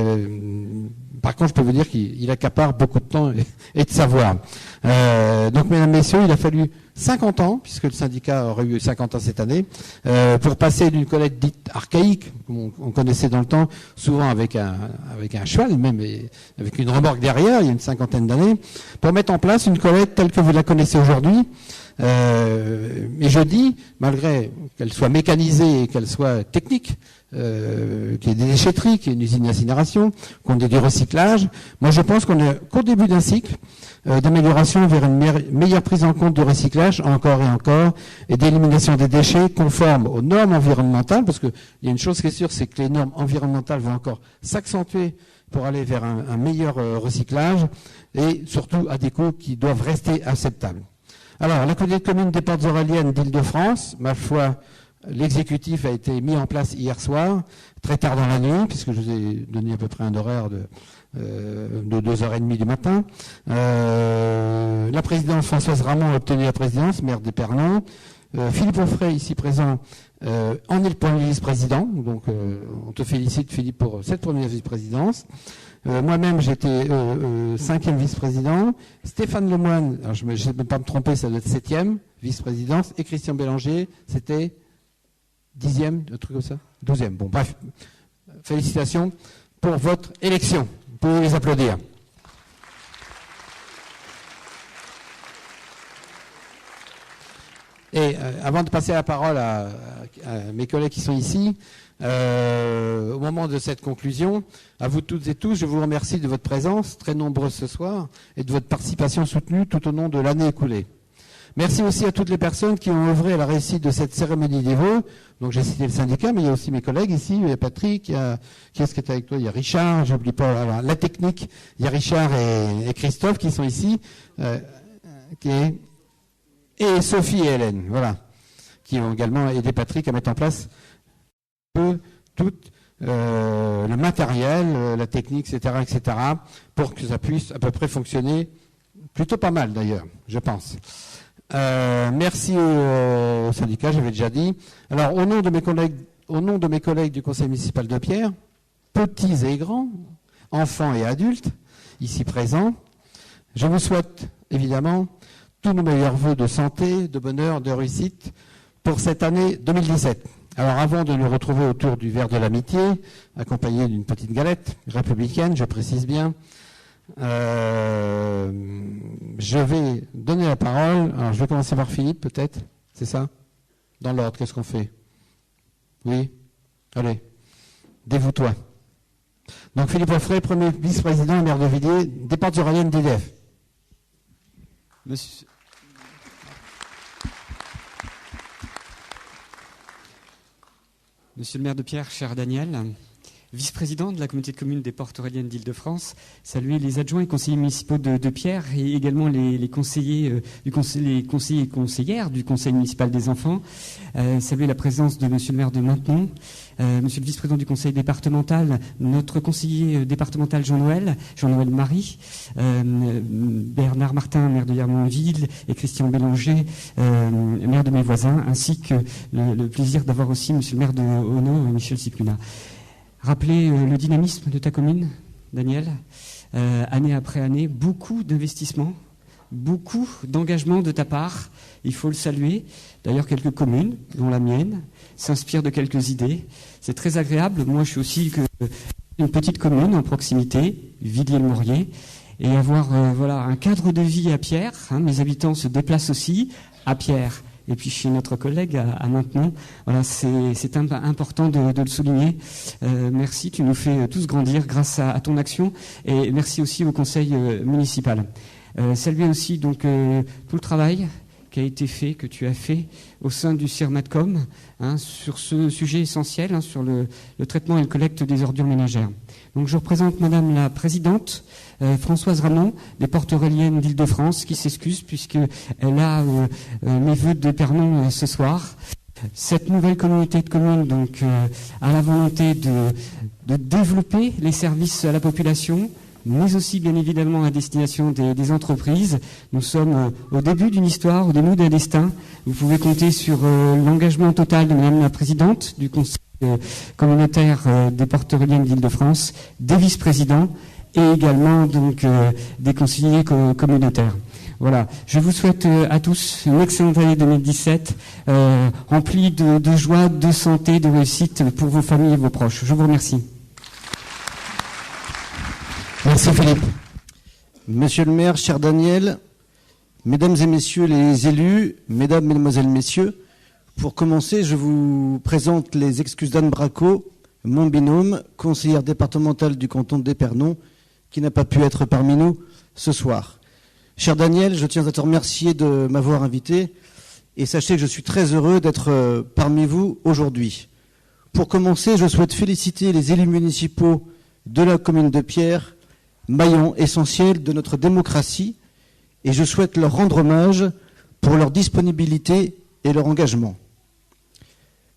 par contre, je peux vous dire qu'il accapare beaucoup de temps et de savoir. Donc, mesdames, messieurs, il a fallu 50 ans, puisque le syndicat aurait eu 50 ans cette année, pour passer d'une collecte dite archaïque, comme on connaissait dans le temps, souvent avec un cheval, même avec une remorque derrière, il y a une 50aine d'années, pour mettre en place une collecte telle que vous la connaissez aujourd'hui. Et je dis, malgré qu'elle soit mécanisée et qu'elle soit technique, qui est des déchetteries, qui est une usine d'incinération, qu'on ait du recyclage. Moi, je pense qu'on est qu'au début d'un cycle d'amélioration vers une meilleure prise en compte du recyclage, encore et encore, et d'élimination des déchets conformes aux normes environnementales, parce qu'il y a une chose qui est sûre, c'est que les normes environnementales vont encore s'accentuer pour aller vers un meilleur recyclage, et surtout à des coûts qui doivent rester acceptables. Alors, la communauté de communes des Portes Auraliennes d'Île-de-France, ma foi, l'exécutif a été mis en place hier soir, très tard dans la nuit, puisque je vous ai donné à peu près un horaire de 2h30 du matin. La présidence, Françoise Ramon, a obtenu la présidence, maire d'Épernon. Philippe Offray, ici présent, en est le premier vice-président. Donc, on te félicite, Philippe, pour cette première vice-présidence. Moi-même, j'étais 5e vice-président. Stéphane Lemoine, alors je ne vais même pas me tromper, ça doit être 7e vice-présidence. Et Christian Bélanger, c'était 10e, un truc comme ça 12e. Bon, bref. Félicitations pour votre élection. Vous pouvez les applaudir. Et avant de passer la parole à mes collègues qui sont ici, au moment de cette conclusion, à vous toutes et tous, je vous remercie de votre présence, très nombreuse ce soir, et de votre participation soutenue tout au long de l'année écoulée. Merci aussi à toutes les personnes qui ont œuvré à la réussite de cette cérémonie des vœux. Donc j'ai cité le syndicat, mais il y a aussi mes collègues ici, il y a Patrick, qui est-ce qui est avec toi? Il y a Richard, j'oublie pas, alors, la technique, il y a Richard et Christophe qui sont ici, et Sophie et Hélène, voilà, qui ont également aidé Patrick à mettre en place tout le matériel, la technique, etc., pour que ça puisse à peu près fonctionner plutôt pas mal d'ailleurs, je pense. Merci au syndicat, j'avais déjà dit. Alors, au nom de mes collègues du conseil municipal de Pierre, petits et grands, enfants et adultes, ici présents, je vous souhaite évidemment tous nos meilleurs vœux de santé, de bonheur, de réussite pour cette année 2017. Alors avant de nous retrouver autour du verre de l'amitié, accompagné d'une petite galette républicaine, je précise bien, je vais donner la parole. Alors je vais commencer par Philippe peut-être, c'est ça? Dans l'ordre, qu'est-ce qu'on fait? Oui? Allez, dévoue-toi. Donc Philippe Offray, premier vice-président et maire de Villiers, des Portes Auraliennes d'EDF. Monsieur le maire de Pierre, cher Daniel, vice-président de la communauté de communes des Portes Auraliennes d'Île-de-France, saluer les adjoints et conseillers municipaux de Pierre et également les conseillers les conseillers et conseillères du conseil municipal des enfants, saluer la présence de monsieur le maire de Maintenon, monsieur le vice-président du conseil départemental, notre conseiller départemental Jean-Noël Marie, Bernard Martin, maire de Yermontville, et Christian Bélanger, maire de mes voisins, ainsi que le plaisir d'avoir aussi monsieur le maire de Ono, Michel Cicluna. Rappeler le dynamisme de ta commune, Daniel, année après année, beaucoup d'investissements, beaucoup d'engagement de ta part, il faut le saluer. D'ailleurs, quelques communes, dont la mienne, s'inspirent de quelques idées. C'est très agréable. Moi, je suis aussi une petite commune en proximité, Villiers-le-Maurier, et avoir un cadre de vie à Pierre. Mes habitants se déplacent aussi à Pierre. Et puis chez notre collègue à Maintenon, voilà, c'est important de le souligner. Merci, tu nous fais tous grandir grâce à ton action, et merci aussi au conseil municipal. Saluer aussi donc tout le travail qui a été fait, que tu as fait au sein du CIRMATCOM, sur ce sujet essentiel, sur le traitement et le collecte des ordures ménagères. Donc je représente Madame la Présidente, Françoise Ramon, des Portes Auraliennes d'Île-de-France, qui s'excuse puisqu'elle a mes vœux d'Épernon ce soir. Cette nouvelle communauté de communes donc a la volonté de développer les services à la population, mais aussi bien évidemment à destination des entreprises. Nous sommes au début d'une histoire, au début d'un destin. Vous pouvez compter sur l'engagement total de Madame la Présidente du Conseil communautaire des Portes Auraliennes d'Île-de-France, des vice-présidents et également donc des conseillers communautaires. Voilà, je vous souhaite à tous une excellente année 2017, remplie de joie, de santé, de réussite pour vos familles et vos proches. Je vous remercie. Merci Philippe. Monsieur le maire, cher Daniel, mesdames et messieurs les élus, mesdames, mesdemoiselles, messieurs, pour commencer, je vous présente les excuses d'Anne Braco, mon binôme, conseillère départementale du canton d'Épernon, qui n'a pas pu être parmi nous ce soir. Cher Daniel, je tiens à te remercier de m'avoir invité et sachez que je suis très heureux d'être parmi vous aujourd'hui. Pour commencer, je souhaite féliciter les élus municipaux de la commune de Pierre, maillon essentiel de notre démocratie, et je souhaite leur rendre hommage pour leur disponibilité et leur engagement.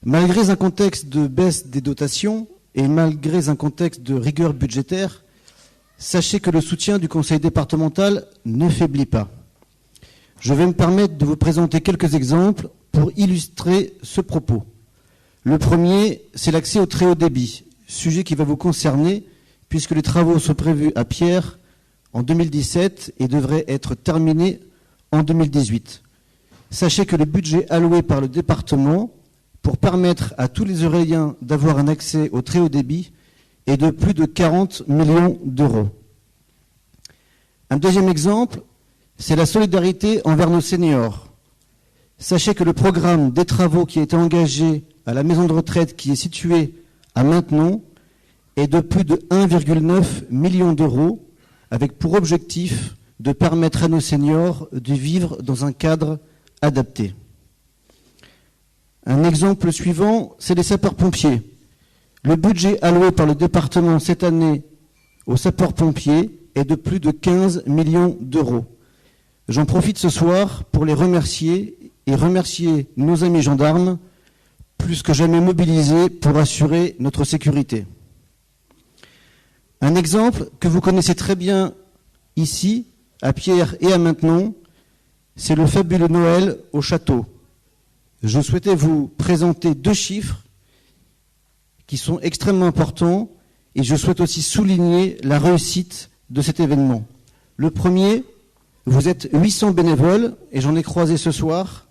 Malgré un contexte de baisse des dotations et malgré un contexte de rigueur budgétaire, sachez que le soutien du conseil départemental ne faiblit pas. Je vais me permettre de vous présenter quelques exemples pour illustrer ce propos. Le premier, c'est l'accès au très haut débit, sujet qui va vous concerner puisque les travaux sont prévus à Pierre en 2017 et devraient être terminés en 2018. Sachez que le budget alloué par le département pour permettre à tous les Euréliens d'avoir un accès au très haut débit est de plus de 40 millions d'euros. Un deuxième exemple, c'est la solidarité envers nos seniors. Sachez que le programme des travaux qui a été engagé à la maison de retraite qui est située à Maintenon est de plus de 1,9 million d'euros, avec pour objectif de permettre à nos seniors de vivre dans un cadre adapté. Un exemple suivant, c'est les sapeurs-pompiers. Le budget alloué par le département cette année aux sapeurs-pompiers est de plus de 15 millions d'euros. J'en profite ce soir pour les remercier et remercier nos amis gendarmes, plus que jamais mobilisés pour assurer notre sécurité. Un exemple que vous connaissez très bien ici, à Pierre et à Maintenon, c'est le fabuleux Noël au château. Je souhaitais vous présenter 2 chiffres qui sont extrêmement importants et je souhaite aussi souligner la réussite de cet événement. Le premier, vous êtes 800 bénévoles et j'en ai croisé ce soir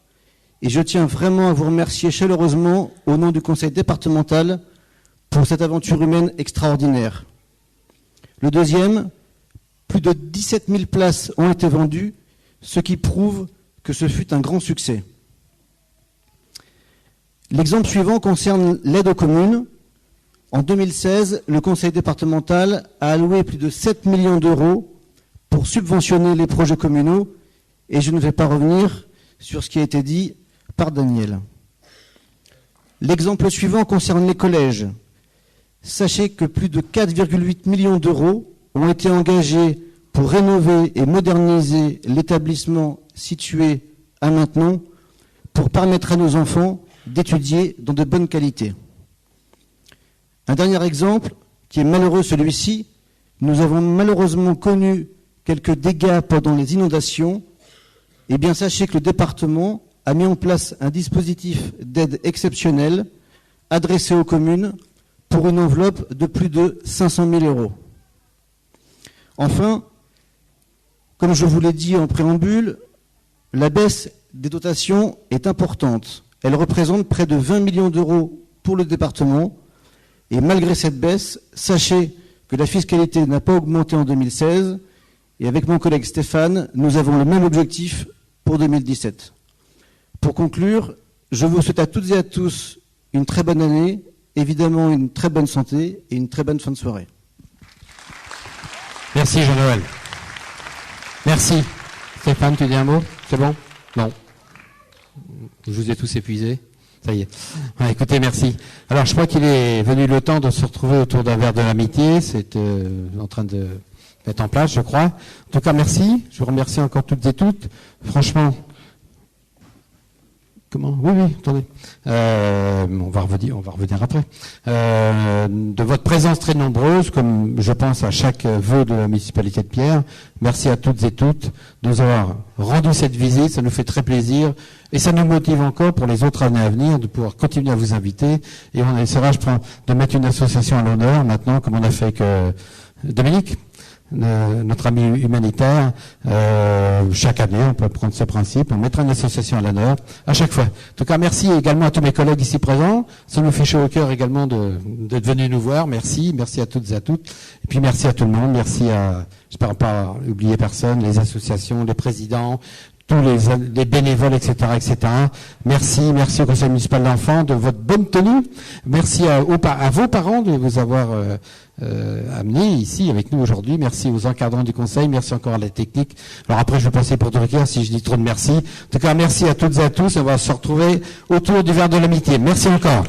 et je tiens vraiment à vous remercier chaleureusement au nom du conseil départemental pour cette aventure humaine extraordinaire. Le deuxième, plus de 17 000 places ont été vendues, ce qui prouve que ce fut un grand succès. L'exemple suivant concerne l'aide aux communes. En 2016, le conseil départemental a alloué plus de 7 millions d'euros pour subventionner les projets communaux et je ne vais pas revenir sur ce qui a été dit par Daniel. L'exemple suivant concerne les collèges. Sachez que plus de 4,8 millions d'euros ont été engagés pour rénover et moderniser l'établissement situé à Maintenon pour permettre à nos enfants d'étudier dans de bonnes qualités. Un dernier exemple, qui est malheureux celui-ci, nous avons malheureusement connu quelques dégâts pendant les inondations. Eh bien, sachez que le département a mis en place un dispositif d'aide exceptionnelle adressé aux communes pour une enveloppe de plus de 500 000 euros. Enfin, comme je vous l'ai dit en préambule, la baisse des dotations est importante. Elle représente près de 20 millions d'euros pour le département. Et malgré cette baisse, sachez que la fiscalité n'a pas augmenté en 2016. Et avec mon collègue Stéphane, nous avons le même objectif pour 2017. Pour conclure, je vous souhaite à toutes et à tous une très bonne année, évidemment une très bonne santé et une très bonne fin de soirée. Merci Jean-Noël. Merci. Stéphane, tu dis un mot? C'est bon? Non. Je vous ai tous épuisés. Ça y est. Ouais, écoutez, merci. Alors, je crois qu'il est venu le temps de se retrouver autour d'un verre de l'amitié. C'est en train de mettre en place, je crois. En tout cas, merci. Je vous remercie encore toutes et toutes. Franchement, comment? Oui, attendez. On va revenir après. De votre présence très nombreuse, comme je pense à chaque vœu de la municipalité de Pierre. Merci à toutes et toutes de nous avoir rendu cette visite. Ça nous fait très plaisir et ça nous motive encore pour les autres années à venir de pouvoir continuer à vous inviter. Et on essaiera, je pense, de mettre une association à l'honneur maintenant, comme on a fait avec Dominique, notre ami humanitaire. Chaque année, on peut prendre ce principe, on mettra une association à l'honneur à chaque fois. En tout cas, merci également à tous mes collègues ici présents. Ça nous fait chaud au cœur également d'être venus nous voir. Merci à toutes et à toutes. Et puis merci à tout le monde. Merci à, j'espère pas oublier personne, les associations, les présidents, tous les bénévoles, etc., etc. Merci au Conseil municipal d'enfants de votre bonne tenue. Merci à vos parents de vous avoir amenés ici avec nous aujourd'hui. Merci aux encadrants du Conseil. Merci encore à la technique. Alors après, je vais passer pour Drucker si je dis trop de merci. En tout cas, merci à toutes et à tous. On va se retrouver autour du verre de l'amitié. Merci encore.